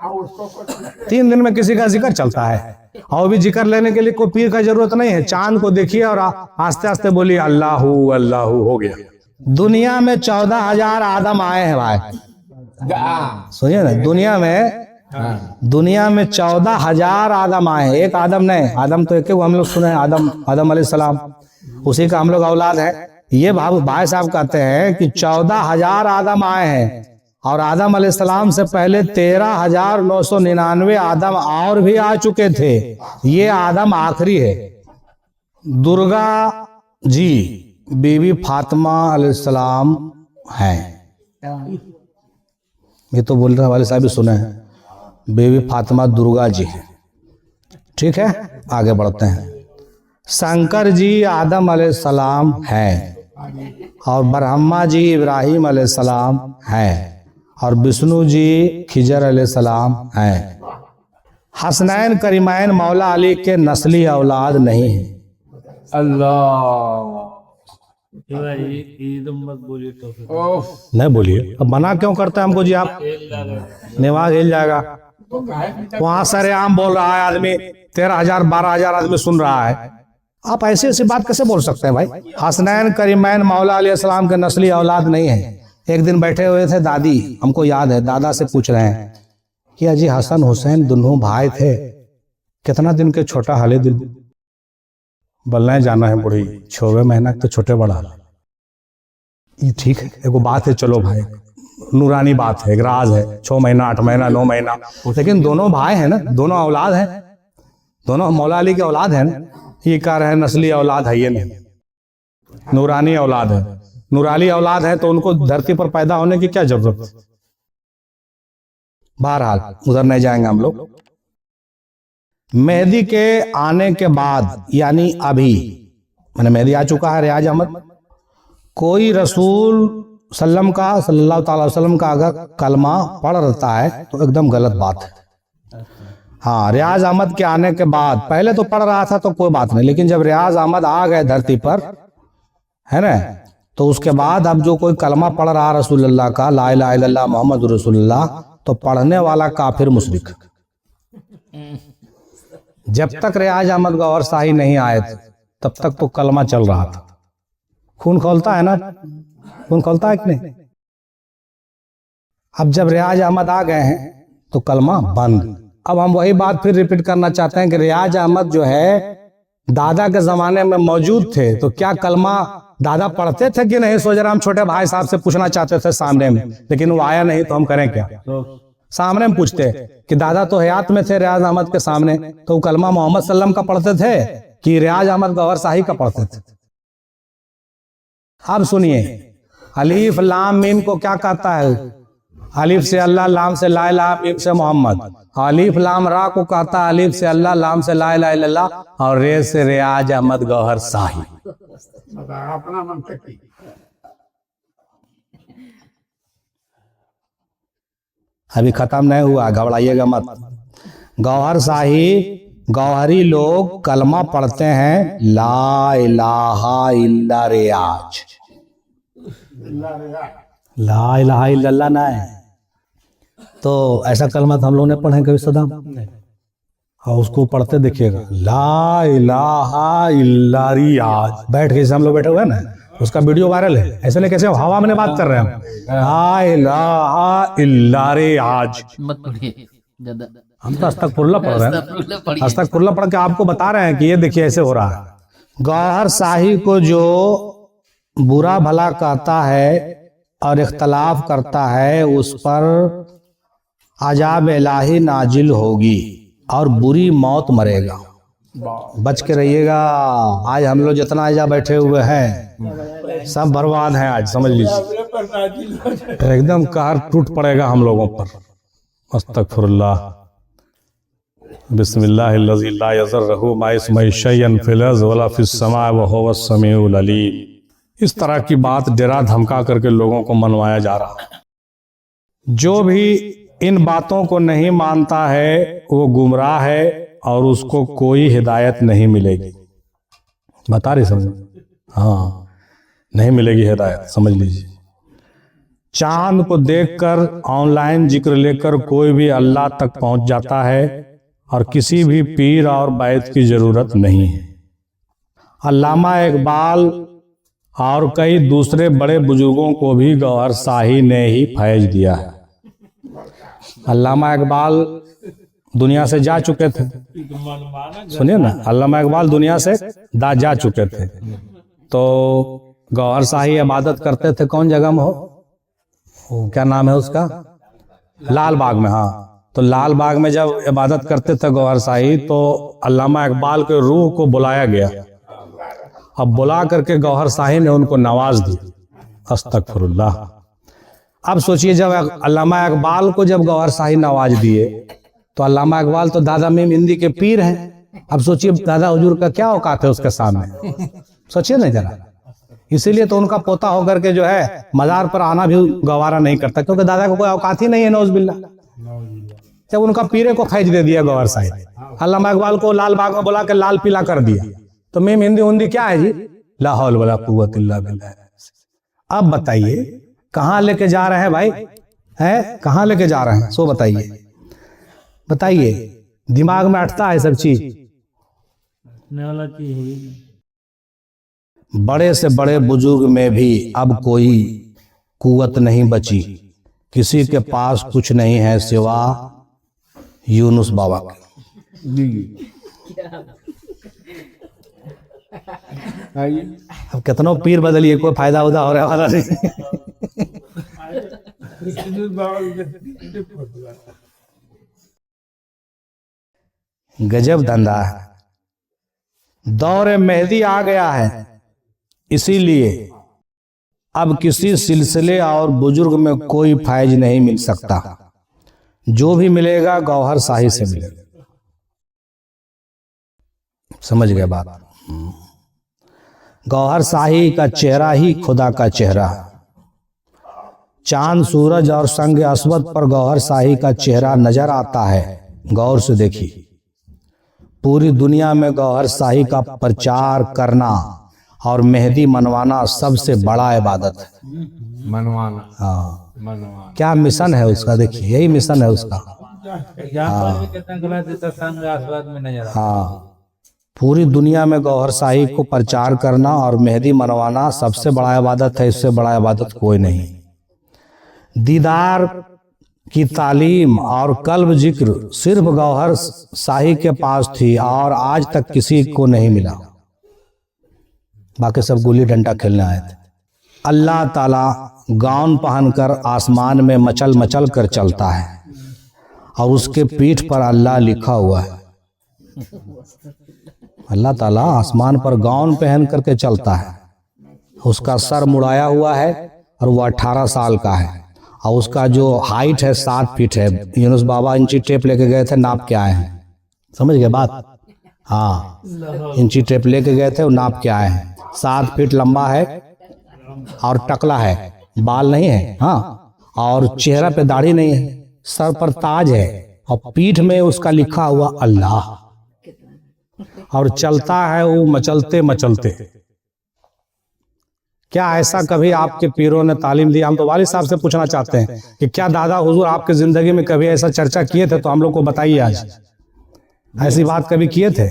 3 दिन में किसी का जिक्र चलता है, और भी जिक्र लेने के लिए कोई पीर का जरूरत नहीं है। चांद को देखिए और आस्ते आस्ते बोलिए अल्लाहू अल्लाहू, हो गया। दुनिया में 14,000 आदम आए हैं भाई, सुनिए ना, दुनिया में 14,000 आदम आए हैं। एक आदम नहीं, आदम तो एक हम लोग सुने, आदम अलैहिस्सलाम, उसी का हम लोग औलाद है। ये भाई साहब कहते हैं कि 14,000 आदम आए हैं, और आदम अलैहिस्सलाम से पहले 13,999 आदम और भी आ चुके थे। ये आदम आखिरी है। दुर्गा जी बीवी फातिमा अलैहिस्सलाम हैं। ये तो बोल रहे वाले साहब भी सुने हैं, बीवी फातिमा दुर्गा जी है। ठीक है, आगे बढ़ते हैं। शंकर जी आदम अलैहिस्सलाम हैं, और ब्रह्मा जी इब्राहिम अलैहिस्सलाम हैं, और विष्णु जी खिजर अलैहिस्सलाम हैं। हसनैन करीमैन मौला अली के नस्ली औलाद नहीं है। अल्लाह, मत बोलिए तो नहीं बोलिए, अब मना क्यों करते हैं हमको जी? आप निवाज हिल जाएगा। वहां सरेआम बोल रहा है आदमी, 13,000 12,000 आदमी सुन रहा है। आप ऐसी ऐसी बात कैसे बोल सकते हैं भाई? हसनैन करीमैन मौला अलैहिस्सलाम के नस्ली औलाद नहीं है। एक दिन बैठे हुए थे दादी, हमको याद है, दादा से पूछ रहे हैं कि अजी हसन हुसैन दोनों भाई थे, कितना दिन के छोटा हाले दिन बल्ला जाना है बुढ़ी 6वें महीना तो छोटे बड़ा ये ठीक है, एगो बात है, चलो भाई नूरानी बात है, एक राज है, 6 महीना 8 महीना 9 महीना, लेकिन दोनों भाई हैं ना, दोनों औलाद हैं, दोनों मौला अली के औलाद हैं ना, ये कह रहे हैं नस्ली औलाद है, ये नहीं नूरानी औलाद है, नूरानी औलाद है तो उनको धरती पर पैदा होने की क्या जरूरत। बहरहाल उधर नहीं जाएंगे हम लोग। मेहदी के आने के बाद यानी अभी मैंने मेहदी आ चुका है, रियाज अहमद, कोई रसूल सल्लल्लाहु अलैहि वसल्लम का अगर कलमा पढ़ रहता है तो एकदम गलत बात है। हाँ, रियाज अहमद के आने के बाद, पहले तो पढ़ रहा था तो कोई बात नहीं, लेकिन जब रियाज अहमद आ गए धरती पर, है ना, तो उसके बाद अब जो कोई कलमा पढ़ रहा रसूलुल्लाह का, ला इलाहा इल्लल्लाह मोहम्मद रसूलुल्लाह, तो पढ़ने वाला काफिर मुशरिक। जब तक रियाज अहमद गौहर शाही नहीं आए थे तब तक तो कलमा चल रहा था। खून खोलता है ना, खून खोलता है कि नहीं। अब जब रियाज अहमद आ गए हैं तो कलमा बंद। अब हम वही बात फिर रिपीट करना चाहते हैं कि रियाज अहमद जो है दादा के जमाने में मौजूद थे, तो क्या कलमा दादा पढ़ते थे कि नहीं? सोच रहा हम छोटे भाई साहब से पूछना चाहते थे सामने में, लेकिन वो आया नहीं तो हम करें क्या, सामने में पूछते कि दादा तो हयात में थे रियाज अहमद के सामने, तो कलमा मोहम्मद सल्लम का पढ़ते थे कि रियाज अहमद गौहर शाही का पढ़ते थे। अब सुनिए, अलीफ लाम मीम को क्या कहता है? अलीफ से अल्लाह, लाम से ला इलाहा, मीम से मोहम्मद। अलीफ लाम रा को कहता है अलीफ से अल्लाह, लाम से ला इलाहा इल्लल्लाह, और रे से रियाज अहमद गौहर शाही। अपना मंतक की अभी खत्म नहीं हुआ, घबराइएगा मत। गौहर शाही, गौहरी लोग कलमा पढ़ते हैं ला इलाहा इल्ला रियाज, ला इलाहा इल्लल्लाह ना है। तो ऐसा कलमा तो हम लोग ने पढ़े कभी सदाम, और उसको पढ़ते देखिएगा ला इलाहा इल्ला रियाज, बैठ के हम लोग बैठे हुए हैं ना, उसका वीडियो वायरल है। ऐसे नहीं कैसे हवा में बात कर रहे हैं हम, ला इलाहा इल्ला रियाज मत पढ़िए ज्यादा, हम तो अस्तगफुरुल्लाह पढ़ रहे हैं, अस्तगफुरुल्लाह पढ़ के आपको बता रहे हैं कि ये देखिए ऐसे हो रहा है। गौहर शाही को जो बुरा भला कहता है और इख्तलाफ करता है, उस पर अजाब इलाही नाजिल होगी और बुरी मौत मरेगा। बच के रहिएगा। आज हम लोग जितना आजा बैठे हुए हैं सब बर्बाद हैं आज, समझ लीजिए, एकदम कहर टूट पड़ेगा हम लोगों पर। अस्तगफुरुल्लाह, बिस्मिल्लाहिल्लज़ी ला यज़र्रहु मा इस्मिही शयअन फिल अर्ज़ि वला फिस समाइ व हुवस समीउल अलीम। इस तरह की बात डरा धमका करके लोगों को मनवाया जा रहा है। जो भी इन बातों को नहीं मानता है वो गुमराह है और उसको कोई हिदायत नहीं मिलेगी। बता रही समझ? हाँ, नहीं मिलेगी हिदायत, समझ लीजिए। चांद को देखकर ऑनलाइन जिक्र लेकर कोई भी अल्लाह तक पहुंच जाता है और किसी भी पीर और बैत की जरूरत नहीं है। अल्लामा इकबाल और कई दूसरे बड़े बुजुर्गों को भी गौहर शाही ने ही फैज दिया है। अल्लामा इकबाल दुनिया से जा चुके थे, सुनिए ना, अल्लामा इकबाल दुनिया से जा चुके थे, तो गौहर शाही इबादत करते थे कौन जगह में हो, क्या नाम है उसका, लाल बाग में। हाँ, तो लाल बाग में जब इबादत करते थे गौहर शाही, तो अल्लामा इकबाल के रूह को बुलाया गया। अब बुला करके गौहर शाही ने उनको नवाज दी। अस्तगफुरुल्लाह। अब सोचिए, जब अल्लामा इकबाल को जब गौहर शाही नवाज दिए, तो अल्लामा इकबाल तो दादा मीम हिंदी के पीर हैं। अब सोचिए दादा हुजूर का क्या औकात है उसके सामने, सोचिए ना जरा। इसीलिए तो उनका पोता होकर के जो है मजार पर आना भी गवारा नहीं करता, क्योंकि दादा को कोई औकात ही नहीं है, नौज बिल्ला। जब उनका पीरे को फैज दे दिया गौहर शाही, अल्लामा इकबाल को लाल बाग में बुला के लाल पीला कर दिया, तो मीम हिंदी क्या है जी, ला हौल वला कुव्वत इल्ला बिल्लाह। अब बताइए कहाँ लेके जा रहे हैं भाई, हैं कहाँ लेके जा रहे हैं, सो बताइए, बताइए, दिमाग में अटता है सब चीज। बड़े से बड़े बुजुर्ग में भी अब कोई कुव्वत नहीं बची, किसी के पास कुछ नहीं है सिवा यूनुस बाबा के। जी आइए। अब कितनों पीर बदलिए, कोई फायदा उदा हो रहा वाला नहीं। गजब धंधा है। दौर मेहदी आ गया है, इसीलिए अब किसी सिलसिले और बुजुर्ग में कोई फैज नहीं मिल सकता। जो भी मिलेगा गौहर शाही से मिलेगा। समझ गए बात? गौहर शाही का चेहरा ही खुदा का चेहरा। चांद सूरज और संग अस्वद पर गौहर शाही का चेहरा नजर आता है। गौर से देखिए, पूरी दुनिया में गौहर शाही का प्रचार करना और मेहदी मनवाना सबसे बड़ा इबादत है। मनवाना, हाँ, मनवाना क्या मिशन है उसका? देखिए, यही मिशन है उसका। एग्जाम्पल भी कितना गलत देता, संग आस्वाद में नजर आता। हाँ, पूरी दुनिया में गौहर शाही को प्रचार करना और मेहदी मनवाना सबसे बड़ा इबादत है। इससे बड़ा इबादत कोई नहीं। दीदार की तालीम और कल्ब जिक्र सिर्फ गौहर शाही के पास थी और आज तक किसी को नहीं मिला। बाकी सब गुल्ली डंडा खेलने आए थे। अल्लाह ताला गाउन पहनकर आसमान में मचल मचल कर चलता है और उसके पीठ पर अल्लाह लिखा हुआ है। अल्लाह ताला आसमान पर गाउन पहन करके चलता है। उसका सर मुड़ाया हुआ है और वो 18 साल का है और उसका जो हाइट है 7 फीट है। यूनुस बाबा इंची टेप लेके गए थे, नाप के आए हैं। समझ गए बात? हाँ, इंची टेप लेके गए थे, वो नाप के आए हैं। 7 फीट लंबा है और टकला है, बाल नहीं है। हाँ, और चेहरा पे दाढ़ी नहीं है, सर पर ताज है और पीठ में उसका लिखा हुआ अल्लाह। और चलता है वो मचलते मचलते। क्या ऐसा कभी आपके पीरों ने तालीम दी? हम तो वालिद साहब से पूछना चाहते हैं कि क्या दादा हुजूर आपके जिंदगी में कभी ऐसा चर्चा किए थे? तो हम लोग को बताइए आज, ऐसी बात कभी किए थे?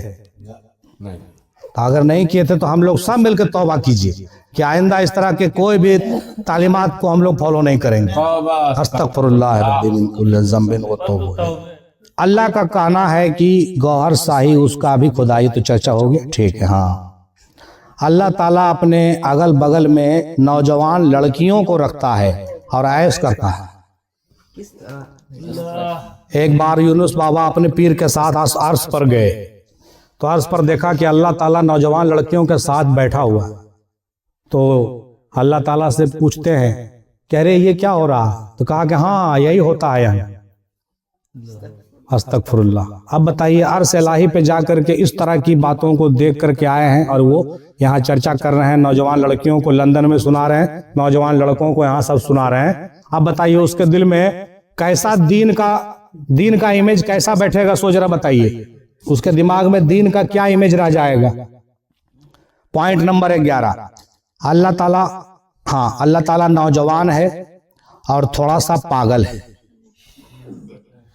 नहीं। तो अगर नहीं किए थे तो हम लोग सब मिलकर तौबा कीजिए कि आइंदा इस तरह के कोई भी तालीमात को हम लोग फॉलो नहीं करेंगे। अस्तगफिरुल्लाह रब्बिल मिन कुल्लि ज़ंबिन व तौबा। अल्लाह का कहना है कि गौहर शाही उसका भी खुदाई तो चर्चा होगी। ठीक है, हाँ। अल्लाह ताला अपने अगल बगल में नौजवान लड़कियों को रखता है और ऐश करता है। एक बार यूनुस बाबा अपने पीर के साथ अर्श पर गए तो अर्श पर देखा कि अल्लाह ताला नौजवान लड़कियों के साथ बैठा हुआ। तो अल्लाह ताला से पूछते हैं, कह रहे ये क्या हो रहा? तो कहा कि हाँ, यही होता है यहाँ। अस्तगफिरुल्लाह। अब बताइए, अर्श इलाही पे जा करके इस तरह की बातों को देख करके आए हैं और वो यहाँ चर्चा कर रहे हैं। नौजवान लड़कियों को लंदन में सुना रहे हैं, नौजवान लड़कों को यहाँ सब सुना रहे हैं। अब बताइए उसके दिल में कैसा दीन का इमेज कैसा बैठेगा? सोच रहा, बताइए उसके दिमाग में दीन का क्या इमेज रह जाएगा? पॉइंट नंबर 11, अल्लाह ताला, हाँ, अल्लाह ताला नौजवान है और थोड़ा सा पागल है।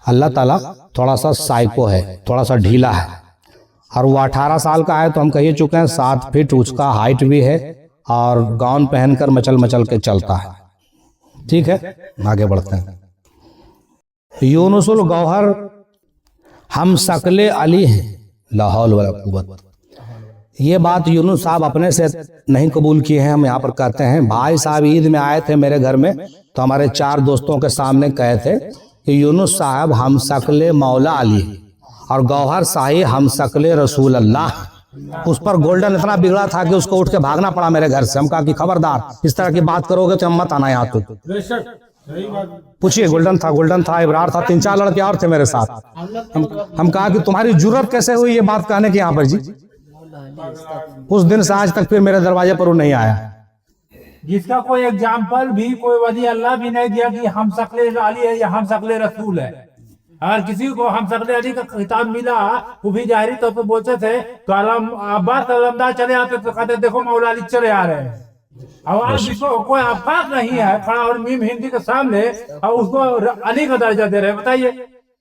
अल्लाह ताला थोड़ा सा साइको है, थोड़ा सा ढीला है और वो 18 साल का है। तो हम कह चुके हैं 7 फीट उसका हाइट भी है और गाउन पहनकर मचल मचल के चलता है। ठीक है, आगे बढ़ते हैं। यूनुसुल गौहर हम शकले अली हैं, ला हौल वला कुव्वत। ये बात यूनुस साहब अपने से नहीं कबूल किए हैं, हम यहाँ पर कहते हैं। भाई साहब ईद में आए थे मेरे घर में तो हमारे 4 दोस्तों के सामने कहे थे कि यूनुस साहब हम शकले मौला अली और गौहर शाही हम शकले रसूल अल्लाह। उस पर गोल्डन इतना बिगड़ा था कि उसको उठ के भागना पड़ा मेरे घर से। हम कहा कि खबरदार, इस तरह की बात करोगे तो हम मत आना यहाँ। तो पूछिए, गोल्डन था, इब्रार था, 3-4 लड़के और थे मेरे साथ। हम कहा कि तुम्हारी जुर्रत कैसे हुई ये बात कहने की यहाँ पर जी? उस दिन से आज तक फिर मेरे दरवाजे पर वो नहीं आया। जिसका कोई एग्जाम्पल भी, कोई वली अल्लाह भी नहीं दिया कि हम शकले अली है या हम शकले रसूल है। अगर किसी को हम शकले अली का खिताब मिला, वो भी जाहिरी तौर पर बोलते थे तो अब्बास अलमदार चले आते तो कहते देखो मौला अली चले आ रहे हैं। और आज जिसको कोई अब्बास नहीं है खड़ा और मीम हिंदी के सामने और उसको अली का दर्जा दे रहे हैं। बताइए,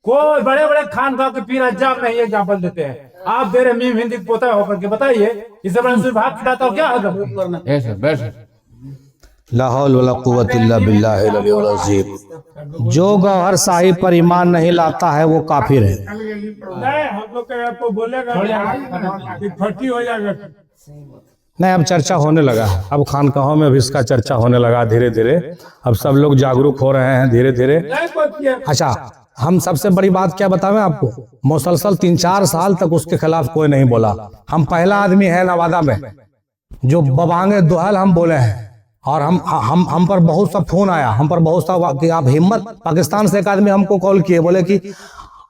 कोई बड़े बड़े खानका के पीर अज्जाब नहीं एग्जाम्पल देते हैं, आप दे रहे मीम हिंदी पोता होकर के। बताइए, इससे बड़ा भाग खिलाता हो क्या? ला हौल वला कुव्वत इल्ला बिल्लाहिल अलिय्युल अज़ीम। जो गौहर साहिब पर ईमान नहीं लाता है वो काफिर है। नहीं, हम लोग के आपको बोलेगा कि फटी हो जाएगा। नहीं, अब चर्चा होने लगा है, अब खानकाहों में भी इसका चर्चा होने लगा धीरे धीरे। अब सब लोग जागरूक हो रहे हैं धीरे धीरे। अच्छा, हम सबसे बड़ी बात क्या बतावें आपको, मुसलसल 3-4 साल तक उसके खिलाफ कोई नहीं बोला। हम पहला आदमी है नवादा में जो बबांगे दुहल हम बोले हैं, और हम पर बहुत सा फोन आया, हम पर बहुत सा कि आप हिम्मत, पाकिस्तान से एक आदमी हमको कॉल किए, बोले कि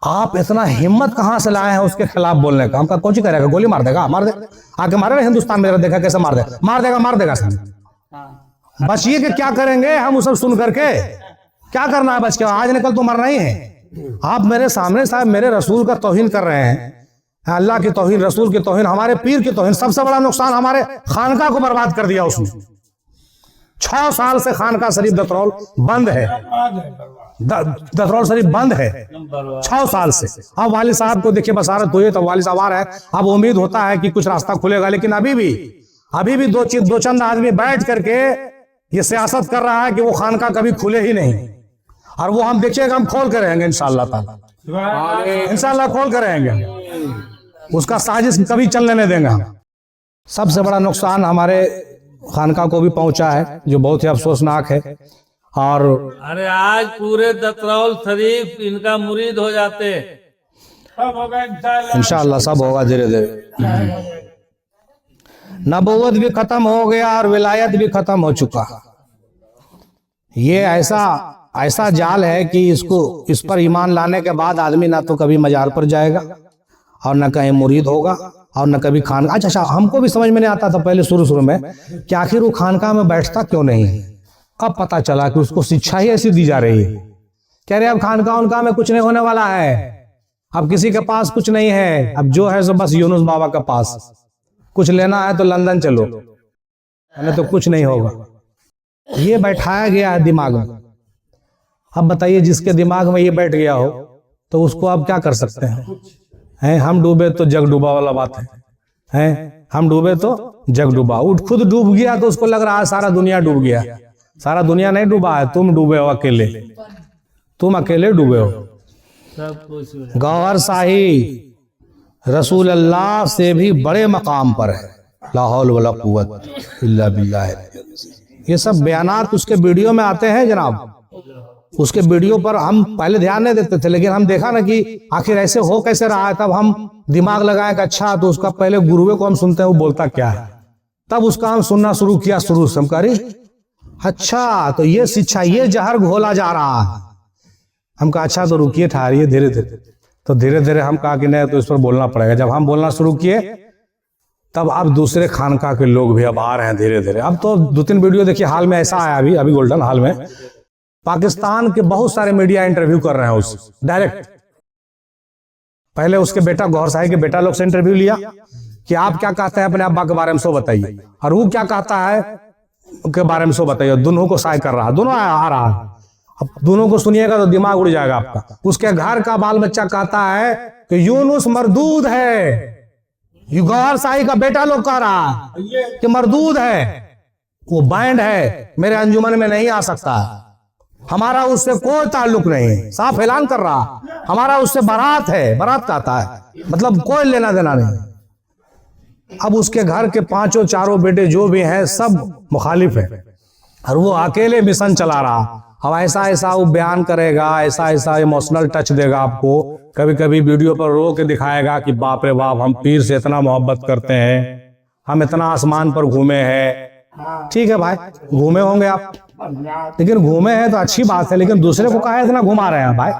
आप इतना हिम्मत कहाँ से लाए हैं उसके खिलाफ बोलने का। हम कहा कौन सी करेगा, गोली मार देगा, मार दे, आके मारे ना हिंदुस्तान में, देखा कैसे मार दे, मार देगा सर। बस ये कि क्या करेंगे हम उस सब सुन करके, क्या करना है बच के, आज निकल तो मरना ही है। आप मेरे सामने साहब मेरे रसूल का तौहीन कर रहे हैं, अल्लाह की तौहीन, रसूल की तौहीन, हमारे पीर की तौहीन। सबसे बड़ा नुकसान हमारे खानका को बर्बाद कर दिया उसने। 6 साल से खानका शरीफ दतरौल बंद है, दतरौल शरीफ बंद है 6 साल से। अब वाली साहब को देखिए बसारत हुई तो वाली साहब आ रहा है, अब उम्मीद होता है कि कुछ रास्ता खुलेगा, लेकिन अभी भी दो चंद आदमी बैठ करके ये सियासत कर रहा है कि वो खानका कभी खुले ही नहीं। और वो हम देखिएगा, हम खोल कर रहेंगे इंशाअल्लाह ताला, इंशाअल्लाह खोल कर रहेंगे, उसका साजिश कभी चलने नहीं देंगे। सबसे बड़ा नुकसान हमारे खानका को भी पहुंचा है, जो बहुत ही अफसोसनाक है। और अरे आज पूरे दतरौल शरीफ इनका मुरीद हो जाते। इंशाअल्लाह सब होगा धीरे धीरे। नबूवत भी खत्म हो गया और विलायत भी खत्म हो चुका। ये ऐसा जाल है कि इस पर ईमान लाने के बाद आदमी ना तो कभी मजार पर जाएगा और न कहीं मुरीद होगा और न कभी खान। अच्छा, हमको भी समझ में नहीं आता था पहले शुरू में कि आखिर वो खानका में बैठता क्यों नहीं। अब पता चला कि उसको शिक्षा ही ऐसी दी जा रही है। कह रहे अब खानका उनका में कुछ नहीं होने वाला है, अब किसी के पास कुछ नहीं है, अब जो है सो बस यूनुस बाबा के पास। कुछ लेना है तो लंदन चलो, नहीं तो कुछ नहीं होगा। ये बैठाया गया है दिमाग में। अब बताइए जिसके दिमाग में ये बैठ गया हो तो उसको आप क्या कर सकते हैं? हम डूबे तो जग डूबा वाला बात है। हम डूबे तो जग डूबा, खुद डूब गया तो उसको लग रहा है सारा दुनिया डूब गया। सारा दुनिया नहीं डूबा है, तुम डूबे हो अकेले, तुम अकेले डूबे हो। सब कुछ गौहर शाही रसूल अल्लाह से भी बड़े मकाम पर है। ला हौल वला कुव्वत इल्ला बिल्लाह। ये सब बयानात उसके वीडियो में आते हैं जनाब। उसके वीडियो पर हम पहले ध्यान नहीं देते थे, लेकिन हम देखा ना कि आखिर ऐसे हो कैसे रहा है, तब हम दिमाग लगाए कि अच्छा तो उसका पहले गुरुए को हम सुनते हैं वो बोलता क्या है, तब उसका हम सुनना शुरू किया शुरू से। हम कह रही अच्छा तो ये शिक्षा, ये जहर घोला जा रहा है। हम कहा अच्छा तो रुकिए, ठहरिए, धीरे धीरे। तो धीरे धीरे हम कहा कि नहीं तो इस पर बोलना पड़ेगा। जब हम बोलना शुरू किए तब अब दूसरे खानका के लोग भी अब आ रहे हैं धीरे धीरे। अब तो 2-3 वीडियो देखिए, हाल में ऐसा आया अभी गोल्डन हाल में, पाकिस्तान के बहुत सारे मीडिया इंटरव्यू कर रहे हैं उस डायरेक्ट। पहले उसके बेटा गौहर शाही के बेटा लोग से इंटरव्यू लिया कि आप क्या कहते हैं अपने अब्बा के बारे में सो बताइए, और वो क्या कहता है के बारे में सो बताइए। दोनों को साय कर रहा है, दोनों आ रहा है। अब दोनों को सुनिएगा तो दिमाग उड़ जाएगा आपका। उसके घर का बाल बच्चा कहता है कि यूनुस मरदूद है, गौहर शाही का बेटा लोग कह रहा है कि मरदूद है, वो बैंड है, मेरे अंजुमन में नहीं आ सकता, हमारा उससे कोई ताल्लुक नहीं। साफ ऐलान कर रहा, हमारा उससे बारात है, बारात कहता है, मतलब कोई लेना देना नहीं। अब उसके घर के 5-4 बेटे जो भी हैं सब मुखालिफ है, और वो अकेले मिशन चला रहा। अब ऐसा वो बयान करेगा, ऐसा इमोशनल टच देगा आपको। कभी कभी वीडियो पर रो के दिखाएगा कि बाप रे बाप, हम पीर से इतना मोहब्बत करते हैं, हम इतना आसमान पर घूमे हैं। ठीक है भाई, घूमे होंगे आप, लेकिन घूमे हैं तो अच्छी बात है, लेकिन दूसरे को कहा इतना घुमा रहे हैं भाई,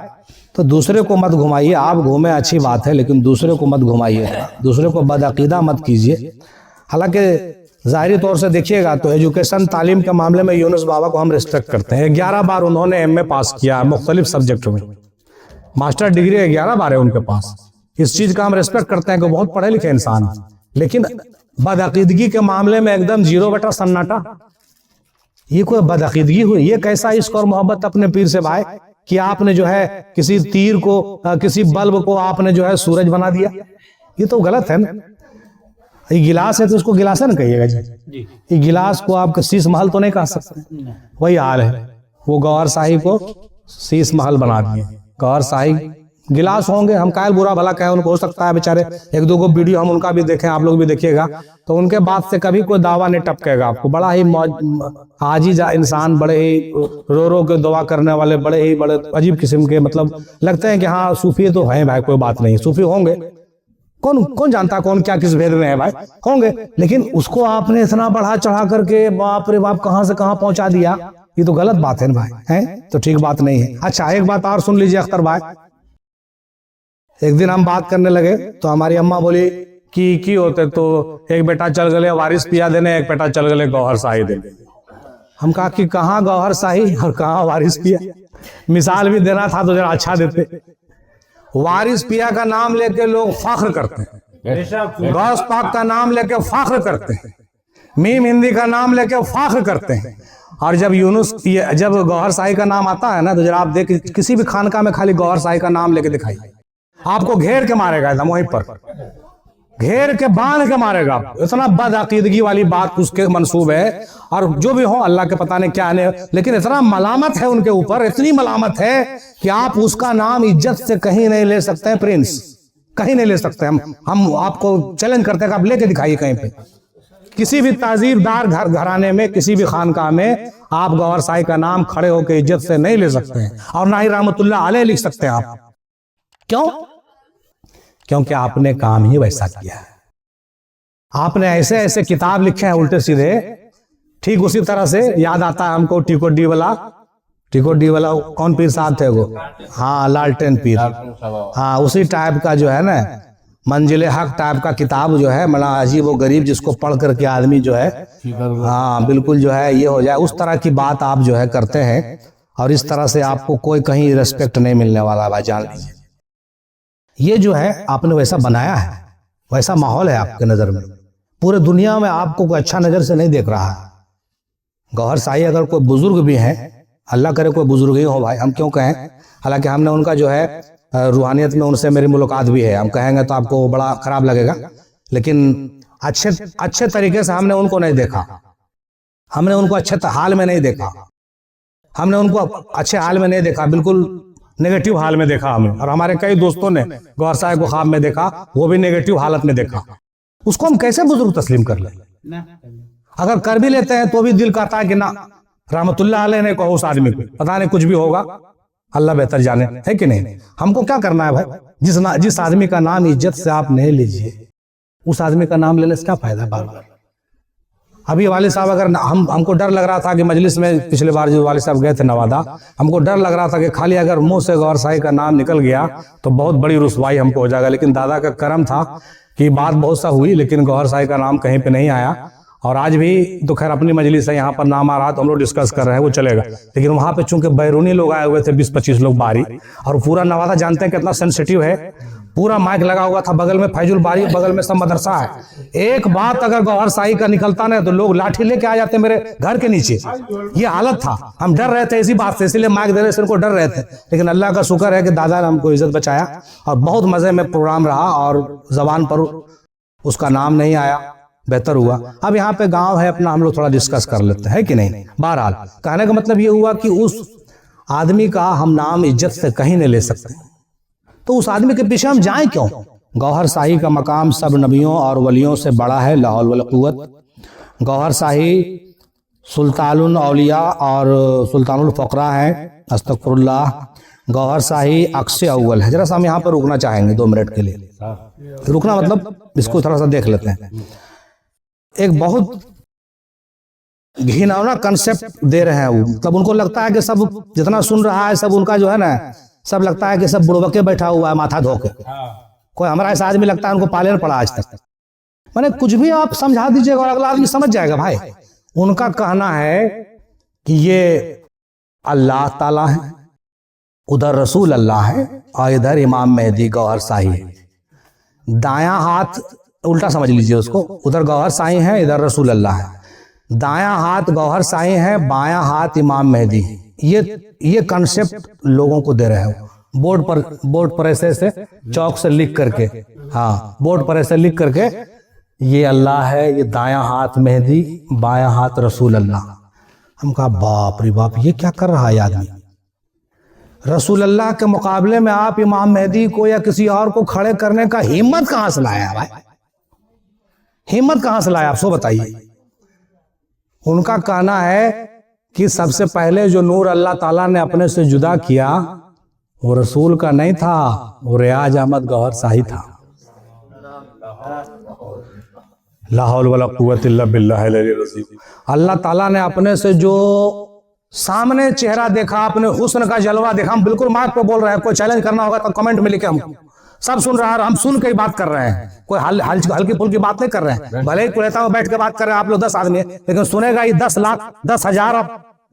तो दूसरे को मत घुमाइए। आप घूमे अच्छी बात है, लेकिन दूसरे को मत घुमाइए, दूसरे को बदअकीदा मत कीजिए। हालांकि जाहिरी तौर से देखिएगा तो एजुकेशन तालीम के मामले में यूनुस बाबा को हम रिस्पेक्ट करते हैं। 11 बार उन्होंने MA पास किया है मुख्तलिफ सब्जेक्ट में, मास्टर डिग्री 11 बार है उनके पास। इस चीज का हम रिस्पेक्ट करते हैं कि बहुत पढ़े लिखे इंसान, लेकिन बदअकीदगी के मामले में एकदम 0 बेटा सन्नाटा। ये कोई बदअकीदगी हुई? ये कैसा इश्क और मोहब्बत अपने पीर से भाई कि आपने जो है किसी तीर को, किसी बल्ब को आपने जो है सूरज बना दिया? ये तो गलत है ना। ये गिलास है तो इसको गिलासन कहिएगा जी। जी ये गिलास को आप शीश महल तो नहीं कह सकते, वही हाल है। वो गौहर शाही को शीश महल बना दिए। गौहर शाही गिलास होंगे, हम कायल बुरा भला कहें उनको, हो सकता है बेचारे एक दो को वीडियो हम उनका भी देखें, आप लोग भी देखिएगा, तो उनके बात से कभी कोई दावा नहीं टपकेगा आपको। बड़ा ही आजीज इंसान, बड़े ही रो रो के दुआ करने वाले, बड़े अजीब किस्म के, मतलब लगते हैं कि हाँ सूफी तो हैं भाई, कोई बात नहीं, सूफी होंगे, कौन जानता कौन क्या किस भेद में है भाई, होंगे। लेकिन उसको आपने इतना बढ़ा चढ़ा करके बाप रे बाप कहां से कहां पहुंचा दिया, ये तो गलत बात है ना भाई, है तो ठीक बात नहीं है। अच्छा एक बात और सुन लीजिए अख्तर भाई, एक दिन हम बात करने लगे तो हमारी अम्मा बोली कि होते तो एक बेटा चल गए वारिस पिया देने, एक बेटा चल गए गौहर शाही देने। हम कहा कि कहाँ गौहर शाही और कहाँ वारिस पिया, मिसाल भी देना था तो जरा अच्छा देते। वारिस पिया का नाम लेके लोग फख्र करते हैं, गौस पाक का नाम लेके फख्र करते हैं, मीम हिंदी का नाम लेके फख्र करते हैं, और जब जब गौहर शाही का नाम आता है ना तो जरा आप देख किसी भी खानका में खाली गौहर शाही का नाम लेके दिखाइए, आपको घेर के मारेगा एकदम, वहीं पर घेर के बांध के मारेगा। इतना बदअकीदगी वाली बात उसके मंसूब है, और जो भी हो अल्लाह के पता नहीं क्या है, लेकिन इतना मलामत है उनके ऊपर, इतनी मलामत है कि आप उसका नाम इज्जत से कहीं नहीं ले सकते हैं प्रिंस, कहीं नहीं ले सकते। हम आपको चैलेंज करते हैं कि आप लेके दिखाइए कहीं पे, किसी भी ताजीबदार घराने में, किसी भी खानका में आप गौहर शाही का नाम खड़े होकर इज्जत से नहीं ले सकते हैं, और ना ही रहमतुल्लाह अलैह लिख सकते हैं आप। क्यों? क्योंकि आपने काम ही वैसा किया है, आपने ऐसे ऐसे किताब लिखे हैं उल्टे सीधे। ठीक उसी तरह से याद आता है हमको टिको डी वाला कौन पीर साहब थे वो, हाँ लालटेन पीर, हाँ उसी टाइप का जो है ना मंजिल हक टाइप का किताब जो है, बड़ा अजीब व गरीब, जिसको पढ़ करके आदमी जो है हाँ बिल्कुल जो है ये हो जाए, उस तरह की बात आप जो है करते हैं, और इस तरह से आपको कोई कहीं रिस्पेक्ट नहीं मिलने वाला भाई, जान लीजिए। ये जो है आपने वैसा बनाया है, वैसा माहौल है आपके नजर में, पूरे दुनिया में आपको कोई अच्छा नजर से नहीं देख रहा है। गौहर शाही अगर कोई बुजुर्ग भी हैं, अल्लाह करे कोई बुजुर्ग ही हो भाई, हम क्यों कहें, हालांकि हमने उनका जो है रूहानियत में उनसे मेरी मुलाकात भी है, हम कहेंगे तो आपको बड़ा खराब लगेगा, लेकिन अच्छे तरीके से हमने उनको नहीं देखा, हमने उनको अच्छे हाल में नहीं देखा, हमने उनको अच्छे हाल में नहीं देखा, बिल्कुल नेगेटिव हाल में देखा हमें। और हमारे कई दोस्तों ने गौहर शाही को ख्वाब में देखा, वो भी नेगेटिव हालत में देखा। उसको हम कैसे बुजुर्ग तस्लीम कर ले? अगर कर भी लेते हैं तो भी दिल कहता है कि ना, रहमतुल्लाह अलैह ने कहो उस आदमी को, पता नहीं कुछ भी होगा, अल्लाह बेहतर जाने, है कि नहीं। हमको क्या करना है भाई, जिस आदमी का नाम इज्जत से आप नहीं लीजिए, उस आदमी का नाम लेने से क्या फायदा बार बार। अभी वाले साहब अगर हमको डर लग रहा था कि मजलिस में पिछले बार जो वाले साहब गए थे नवादा, हमको डर लग रहा था कि खाली अगर मुंह से गौहर शाही का नाम निकल गया तो बहुत बड़ी रुसवाई हमको हो जाएगा, लेकिन दादा का करम था कि बात बहुत सा हुई, लेकिन गौहर शाही का नाम कहीं पे नहीं आया। और आज भी तो खैर अपनी मजलिस है, यहाँ पर नाम आ रहा तो हम लोग डिस्कस कर रहे हैं, वो चलेगा, लेकिन वहां पे चूंकि बैरूनी लोग आए हुए थे 20-25 लोग बारी, और पूरा नवादा जानते हैं कितना सेंसिटिव है, पूरा माइक लगा हुआ था, बगल में फैजुल बारी, बगल में सब मदरसा है। एक बात अगर गौहर शाही का निकलता ना तो लोग लाठी लेके आ जाते मेरे घर के नीचे, ये हालत था। हम डर रहे थे इसी बात से, इसलिए माइक दे रहे थे, उनको डर रहे थे, लेकिन अल्लाह का शुक्र है कि दादा ने हमको इज्जत बचाया, और बहुत मजे में प्रोग्राम रहा, और जबान पर उसका नाम नहीं आया, बेहतर हुआ। अब यहाँ पे गांव है अपना, हम लोग थोड़ा डिस्कस कर लेते हैं कि नहीं। बहरहाल कहने का मतलब ये हुआ कि उस आदमी का हम नाम इज्जत से कहीं नहीं ले सकते, तो उस आदमी के पीछे हम जाएं क्यों। गौहर शाही का मकाम सब नबियों और वलियों से बड़ा है, ला हौल वला कुव्वत। गौहर शाही सुल्तानुल औलिया और सुल्तानुल फकरा है, अस्तगफिरुल्लाह। गौहर शाही अक्स अव्वल है। जरा सा हम यहाँ पर रुकना चाहेंगे 2 मिनट के लिए, रुकना मतलब इसको थोड़ा सा देख लेते हैं। एक बहुत घिनौना कंसेप्ट दे रहे हैं वो, मतलब उनको लगता है कि सब जितना सुन रहा है सब उनका जो है ना, सब लगता है कि सब बुड़बके बैठा हुआ है माथा धोके, कोई हमारा ऐसा आदमी लगता है उनको पाले न पड़ा आज तक। मैंने कुछ भी आप समझा दीजिएगा और अगला आदमी समझ जाएगा भाई। उनका कहना है कि ये अल्लाह ताला है, उधर रसूल अल्लाह है, और इधर इमाम मेहदी गौहर शाही है। दायां हाथ उल्टा समझ लीजिए उसको, उधर गौहर शाही है, इधर रसूल अल्लाह है। दायां हाथ गौहर शाही है, बायां हाथ इमाम मेहदी है। ये कंसेप्ट लोगों को दे रहे हैं बोर्ड पर ऐसे ऐसे चौक से लिख करके, हाँ बोर्ड पर ऐसे लिख करके ये अल्लाह है, ये दायां हाथ मेहदी, बायां हाथ रसूल अल्लाह। हम कहा बाप रे बाप, ये क्या कर रहा है आदमी। रसूल अल्लाह के मुकाबले में आप इमाम मेहदी को या किसी और को खड़े करने का हिम्मत कहां से लाया भाई, हिम्मत कहां से लाया आप सो बताइए। उनका कहना है कि सबसे पहले जो नूर अल्लाह ताला ने अपने से जुदा किया वो रसूल का नहीं था, वो रियाज अहमद गौहर शाही था। ला हौल वला कुव्वत इल्ला बिल्लाहिल अलील अज़ीम। अल्लाह ताला ने अपने से जो सामने चेहरा देखा, अपने हुस्न का जलवा देखा। हम बिल्कुल मार्क पे बोल रहे हैं, कोई चैलेंज करना होगा तो कमेंट में लिखे, हम सब सुन रहा है और हम सुन के ही बात कर रहे हैं, कोई हल्की फुल्की बात नहीं कर रहे हैं। भले ही कुलता बैठ के बात कर रहे हैं आप लोग 10 आदमी, लेकिन सुनेगा ये 10 लाख 10,000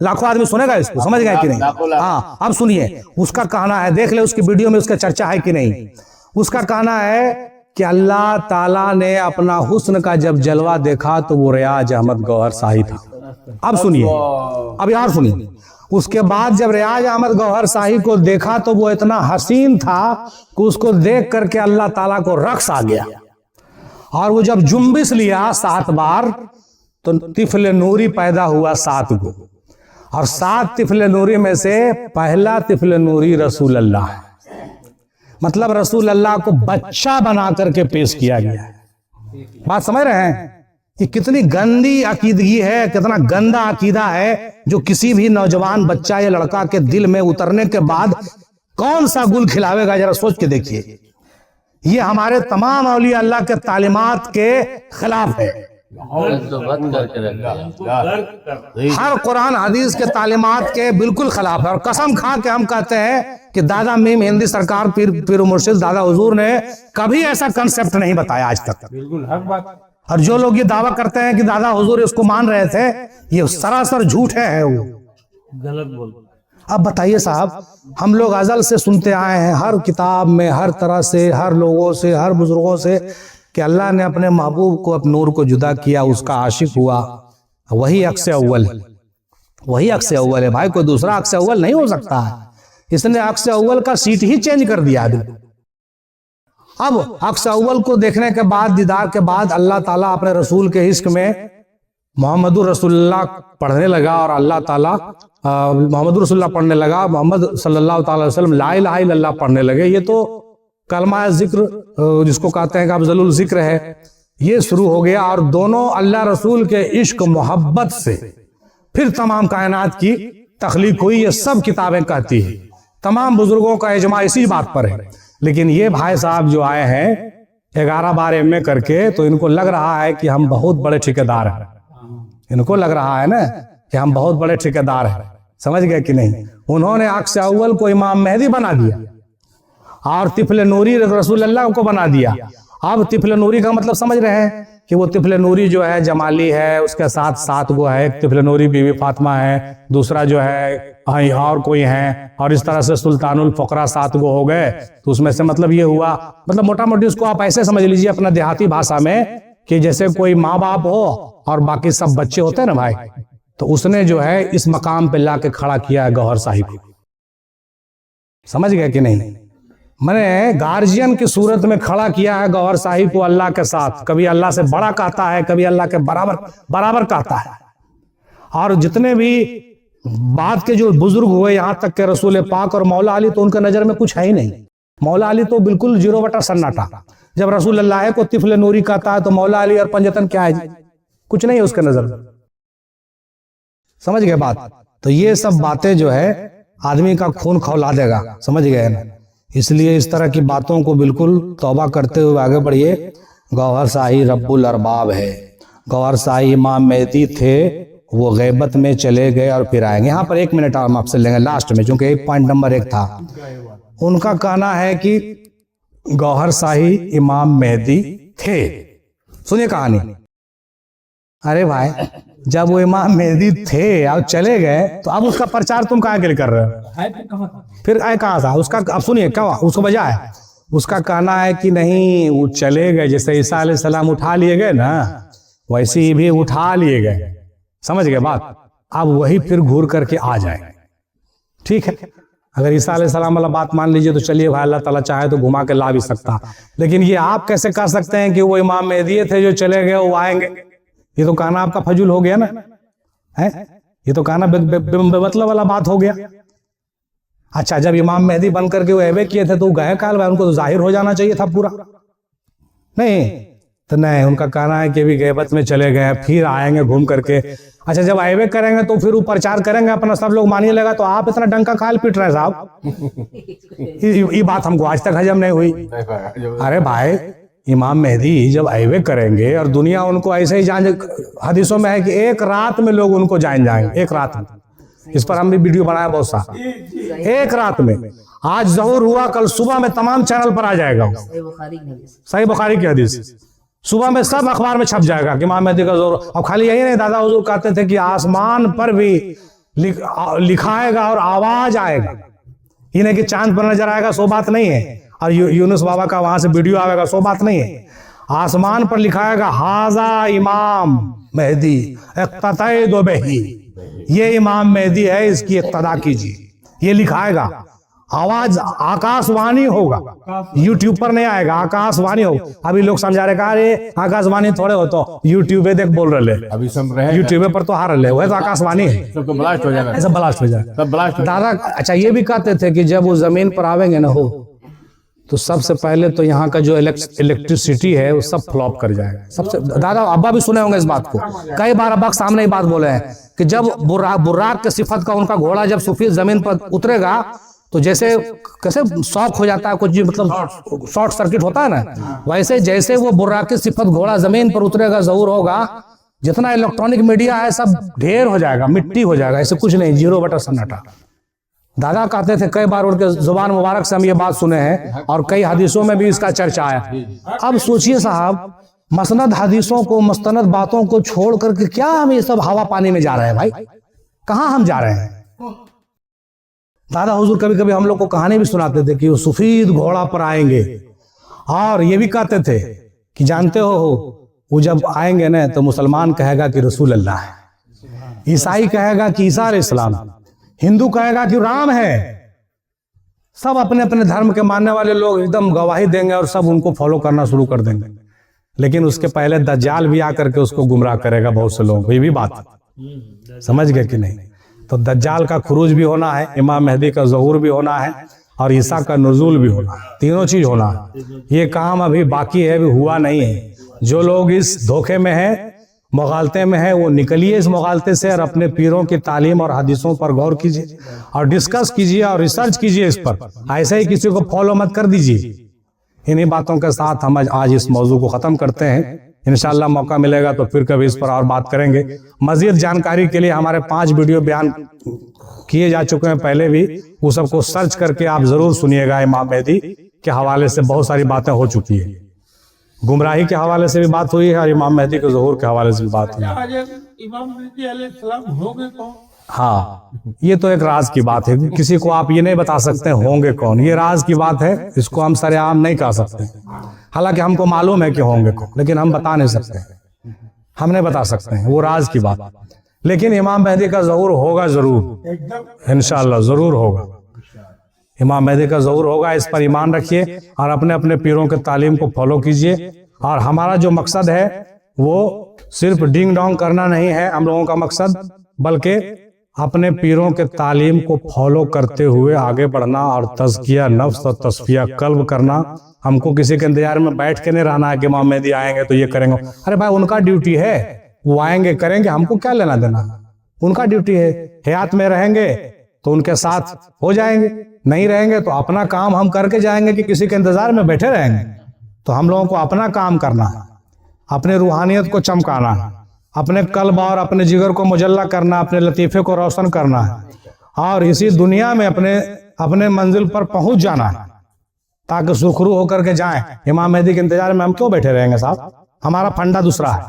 लाखों आदमी सुनेगा इसको, समझ गए कि नहीं। हाँ अब सुनिए, उसका कहना है, देख ले उसकी वीडियो में उसका चर्चा है कि नहीं। उसका कहना है कि अल्लाह ताला ने अपना हुस्न का जब जलवा देखा तो वो रियाज अहमद गौहर शाही था। अब सुनिए, अब यार सुनिए, उसके बाद जब रियाज अहमद गौहर शाही को देखा तो वो इतना हसीन था कि उसको देख करके अल्लाह ताला को रक्स आ गया। और वो जब जुम्बिश लिया 7 बार तो तिफल नूरी पैदा हुआ 7 को, और 7 तिफल नूरी में से पहला तिफल नूरी रसूल अल्लाह है। मतलब रसूल अल्लाह को बच्चा बना करके पेश किया गया है। बात समझ रहे हैं? ये कितनी गंदी अकीदगी है, कितना गंदा अकीदा है जो किसी भी नौजवान बच्चा या लड़का के दिल में उतरने के बाद कौन सा गुल खिलावेगा, जरा सोच के देखिए। ये हमारे तमाम औलिया अल्लाह के तालीमात के खिलाफ है। हर कुरान हदीस के तालीमात के बिल्कुल खिलाफ है। और कसम खा के हम कहते हैं कि दादा मीम हिंदी सरकार पीर मुर्शिद दादा हुजूर ने कभी ऐसा कंसेप्ट नहीं बताया आज तक। बिल्कुल हक बात। और जो लोग ये दावा करते हैं कि दादा हुजूर इसको मान रहे थे, ये सरासर झूठ है, वो गलत बोल। अब बताइए साहब, हम लोग अजल से सुनते आए हैं, हर किताब में, हर तरह से, हर लोगों से, हर बुजुर्गों से, कि अल्लाह ने अपने महबूब को, अपने नूर को जुदा किया, उसका आशिक हुआ। वही अक्स अव्वल है, वही अक्स अव्वल है भाई, कोई दूसरा अक्स अव्वल नहीं हो सकता है। इसने अक्स अव्वल का सीट ही चेंज कर दिया। अब अक्स अव्वल को देखने के बाद, दीदार के बाद, अल्लाह ताला अपने रसूल के इश्क में मोहम्मदुर रसूलुल्लाह पढ़ने लगा, और अल्लाह ताला मोहम्मदुर रसूलुल्लाह पढ़ने लगा, मोहम्मद सल्लल्लाहु अलैहि वसल्लम ला इलाहा इल्लल्लाह पढ़ने लगे। ये तो कलमा जिक्र जिसको कहते हैं कि अफजलुल जिक्र है, ये शुरू हो गया। और दोनों अल्लाह रसूल के इश्क मोहब्बत से फिर तमाम कायनात की तख्लीक हुई। ये सब किताबें कहती है, तमाम बुजुर्गों का इजमा इसी बात पर है। लेकिन ये भाई साहब जो आए हैं 11 बार MA करके, तो इनको लग रहा है कि हम बहुत बड़े ठेकेदार हैं। इनको लग रहा है ना कि हम बहुत बड़े ठेकेदार हैं, समझ गए कि नहीं। उन्होंने अक्स अव्वल को इमाम मेहदी बना दिया और तिफल नूरी रसूल अल्लाह को बना दिया। अब तिफल नूरी का मतलब समझ रहे हैं कि वो तिफल नूरी जो है जमाली है, उसके साथ 7 गो है। एक तिफल नूरी बीवी फातिमा है, दूसरा जो है और कोई है, और इस तरह से सुल्तानुल फकरा 7 गो हो गए। तो उसमें से मतलब ये हुआ, मतलब मोटा मोटी उसको आप ऐसे समझ लीजिए अपना देहाती भाषा में, कि जैसे कोई माँ बाप हो और बाकी सब बच्चे होते हैं ना भाई, तो उसने जो है इस मकाम पे लाके खड़ा किया है गौहर साहिब को। समझ गए कि नहीं? मैंने गार्जियन की सूरत में खड़ा किया है गौहर साहिब को अल्लाह के साथ। कभी अल्लाह से बड़ा कहता है, कभी अल्लाह के बराबर कहता है। और जितने भी बाद के जो बुजुर्ग हुए, यहाँ तक के रसूल पाक और मौला अली, तो उनके नजर में कुछ है ही नहीं। मौला अली तो बिल्कुल 0 बटा सन्नाटा। जब रसूल अल्लाह को तिफल नूरी कहता है तो मौला अली और पंजतन क्या है जी? कुछ नहीं है उसके नजर में। समझ गए बात? तो ये सब बातें जो है आदमी का खून खौला देगा, समझ गए ना। इसलिए इस तरह की बातों को बिल्कुल तौबा करते हुए आगे बढ़िए। गौहर शाही रब्बुल अरबाब है। गौहर शाही इमाम मेहदी थे, वो गैबत में चले गए और फिर आएंगे। यहाँ पर 1 मिनट हम आपसे लेंगे लास्ट में, क्योंकि एक पॉइंट नंबर 1 था। उनका कहना है कि गौहर शाही इमाम मेहदी थे। सुनिए कहानी। अरे भाई, जब वो इमाम मेहदी थे और चले गए, तो अब उसका प्रचार तुम कहाँ के लिए कर रहे हो? फिर आए कहाँ था उसका? अब सुनिए क्या उसको वजह है। उसका कहना है कि नहीं, वो चले गए, जैसे ईसा अलैहिस्सलाम उठा लिए गए ना, वैसे ही भी उठा लिए गए। समझ गए बात? अब वही फिर घूर करके आ जाए। ठीक है, अगर ईसा अलैहिस्सलाम वाला बात मान लीजिए तो चलिए भाई, अल्लाह ताला चाहे तो घुमा के ला भी सकता, लेकिन ये आप कैसे कह सकते हैं कि वो इमाम मेहदी थे जो चले गए वो आएंगे? ये तो कहना आपका फजूल हो गया ना, है? ये तो कहना बेमतलब वाला बात हो गया। अच्छा, जब इमाम मेहदी बन करके वो ऐवे किए थे तो गए काल भाई, उनको तो जाहिर हो जाना चाहिए था पूरा, नहीं तो नहीं, उनका कहना है कि भी गैबत में चले गए फिर आएंगे घूम करके। अच्छा, जब ऐवे करेंगे तो फिर वो प्रचार करेंगे अपना, सब लोग मानिए लगा, तो आप इतना डंका काल पीट रहे हैं साहब? ये बात हमको आज तक हजम नहीं हुई। अरे भाई, इमाम मेहदी जब ऐवे करेंगे और दुनिया उनको ऐसे ही जान, हदीसों में है कि एक रात में लोग उनको जान जाएंगे, एक रात में। इस पर हम भी वीडियो बनाया बहुत सा, एक रात में। आज ज़हूर हुआ, कल सुबह में तमाम चैनल पर आ जाएगा, सही बुखारी की हदीस, सुबह में सब अखबार में छप जाएगा कि इमाम मेहदी का ज़हूर। और खाली यही नहीं, दादा हुजूर कहते थे कि आसमान पर भी लिखाएगा और आवाज आएगा, ये नहीं कि चांद पर नजर आएगा, सो बात नहीं है, और यूनुस बाबा का वहां से वीडियो आएगा, सो बात नहीं है। आसमान पर लिखाएगा हाजा इमाम मेहदी इक्तदा दो बही, ये इमाम मेहदी है, इसकी इक्तदा कीजिए, ये लिखाएगा। आवाज आकाशवाणी होगा, यूट्यूब पर नहीं आएगा, आकाशवाणी होगा। अभी लोग समझा रहे, कहा अरे आकाशवाणी थोड़े हो तो यूट्यूब पे देख बोल रहे, अभी सब रहे यूट्यूब पर तो हार रहे, वह तो आकाशवाणी है, सब तो ब्लास्ट हो जाएगा, ऐसा ब्लास्ट हो जाएगा, सब ब्लास्ट। दादा अच्छा ये भी कहते थे कि जब वो जमीन पर आवेंगे ना हो तो सबसे पहले तो यहाँ का जो इलेक्ट्रिसिटी है वो सब फ्लॉप कर जाएगा सबसे। दादा अब्बा भी सुने होंगे इस बात को, कई बार अब्बा के सामने ही बात बोले हैं कि जब बुर्राक के सिफत का उनका घोड़ा जब सूफी जमीन पर उतरेगा तो जैसे कैसे शॉक हो जाता है कुछ, मतलब शॉर्ट सर्किट होता है ना, वैसे जैसे वो बुर्राक की सिफत घोड़ा जमीन पर उतरेगा, ज़हूर होगा, जितना इलेक्ट्रॉनिक मीडिया है सब ढेर हो जाएगा, मिट्टी हो जाएगा, ऐसे कुछ नहीं, 0 सन्नाटा। दादा कहते थे, कई बार उनके जुबान मुबारक से हम ये बात सुने हैं और कई हदीसों में भी इसका चर्चा आया। अब सोचिए साहब, मसनद हदीसों को, मुस्तनद बातों को छोड़ करके क्या हम ये सब हवा पानी में जा रहे हैं भाई? कहाँ हम जा रहे हैं? दादा हुजूर कभी कभी हम लोग को कहानी भी सुनाते थे कि वो सफेद घोड़ा पर आएंगे, और ये भी कहते थे कि जानते हो वो जब आएंगे ना तो मुसलमान कहेगा कि रसूल अल्लाह है, ईसाई कहेगा कि ईसा अलैहिस्सलाम, हिंदू कहेगा कि राम है। सब अपने अपने धर्म के मानने वाले लोग एकदम गवाही देंगे और सब उनको फॉलो करना शुरू कर देंगे, लेकिन उसके पहले दज्जाल भी आकर के उसको गुमराह करेगा बहुत से लोगों को। ये भी बात समझ गए कि नहीं? तो दज्जाल का खुरूज भी होना है, इमाम मेहदी का ज़हूर भी होना है, और ईसा का नुज़ूल भी होना है, तीनों चीज होना है। ये काम अभी बाकी है, अभी हुआ नहीं है। जो लोग इस धोखे में है, मुगालते में है, वो निकलिए इस मुगालते से और अपने पीरों की तालीम और हदीसों पर गौर कीजिए और डिस्कस कीजिए और रिसर्च कीजिए इस पर, ऐसे ही किसी को फॉलो मत कर दीजिए। इन्हीं बातों के साथ हम आज इस मौजू को ख़त्म करते हैं। इंशाअल्लाह मौका मिलेगा तो फिर कभी इस पर और बात करेंगे। मज़ीद जानकारी के लिए हमारे 5 वीडियो बयान किए जा चुके हैं पहले भी, वो सबको सर्च करके आप ज़रूर सुनिएगा। इमाम मेहदी के हवाले से बहुत सारी बातें हो चुकी है, गुमराही के हवाले से भी बात हुई है और इमाम मेहदी के ज़हूर के हवाले से भी बात हुई है। इमाम मेहदी अलैहिस्सलाम होंगे कौन? हाँ, ये तो एक राज की बात है, किसी को आप ये नहीं बता सकते होंगे कौन, ये राज की बात है, इसको हम सरेआम नहीं कह सकते। हालांकि हमको मालूम है कि होंगे कौन, लेकिन हम बता नहीं सकते, हम नहीं बता सकते हैं, वो राज की बात। लेकिन इमाम मेहदी का ज़हूर होगा जरूर, इंशाअल्लाह ज़रूर होगा। इमाम मेहदी का ज़हूर होगा, इस पर ईमान रखिए और अपने अपने पीरों के तालीम को फॉलो कीजिए। और हमारा जो मकसद है वो सिर्फ डिंग डोंग करना नहीं है हम लोगों का मकसद, बल्कि अपने पीरों के तालीम को फॉलो करते हुए आगे बढ़ना और तज़किया नफ्स और तस्फिया कल्ब करना। हमको किसी के इंतजार में बैठ के नहीं रहना है कि इमाम मेहदी आएंगे तो ये करेंगे। अरे भाई, उनका ड्यूटी है, वो आएंगे करेंगे, हमको क्या लेना देना, उनका ड्यूटी है। हयात में रहेंगे तो उनके साथ हो जाएंगे, नहीं रहेंगे तो अपना काम हम करके जाएंगे कि किसी के इंतजार में बैठे रहेंगे। तो हम लोगों को अपना काम करना है, अपने रूहानियत को चमकाना है, अपने कल्ब और अपने जिगर को मुजल्ला करना, अपने लतीफ़े को रोशन करना है और इसी दुनिया में अपने मंजिल पर पहुंच जाना है ताकि सुरखरू होकर के जाएं। इमाम मेहदी के इंतजार में हम क्यों बैठे रहेंगे साहब? हमारा फंडा दूसरा है,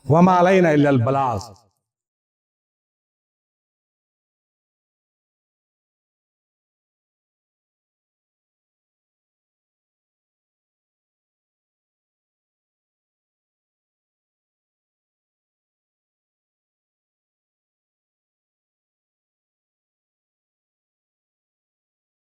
वमा अलैना इल्लल बलाग।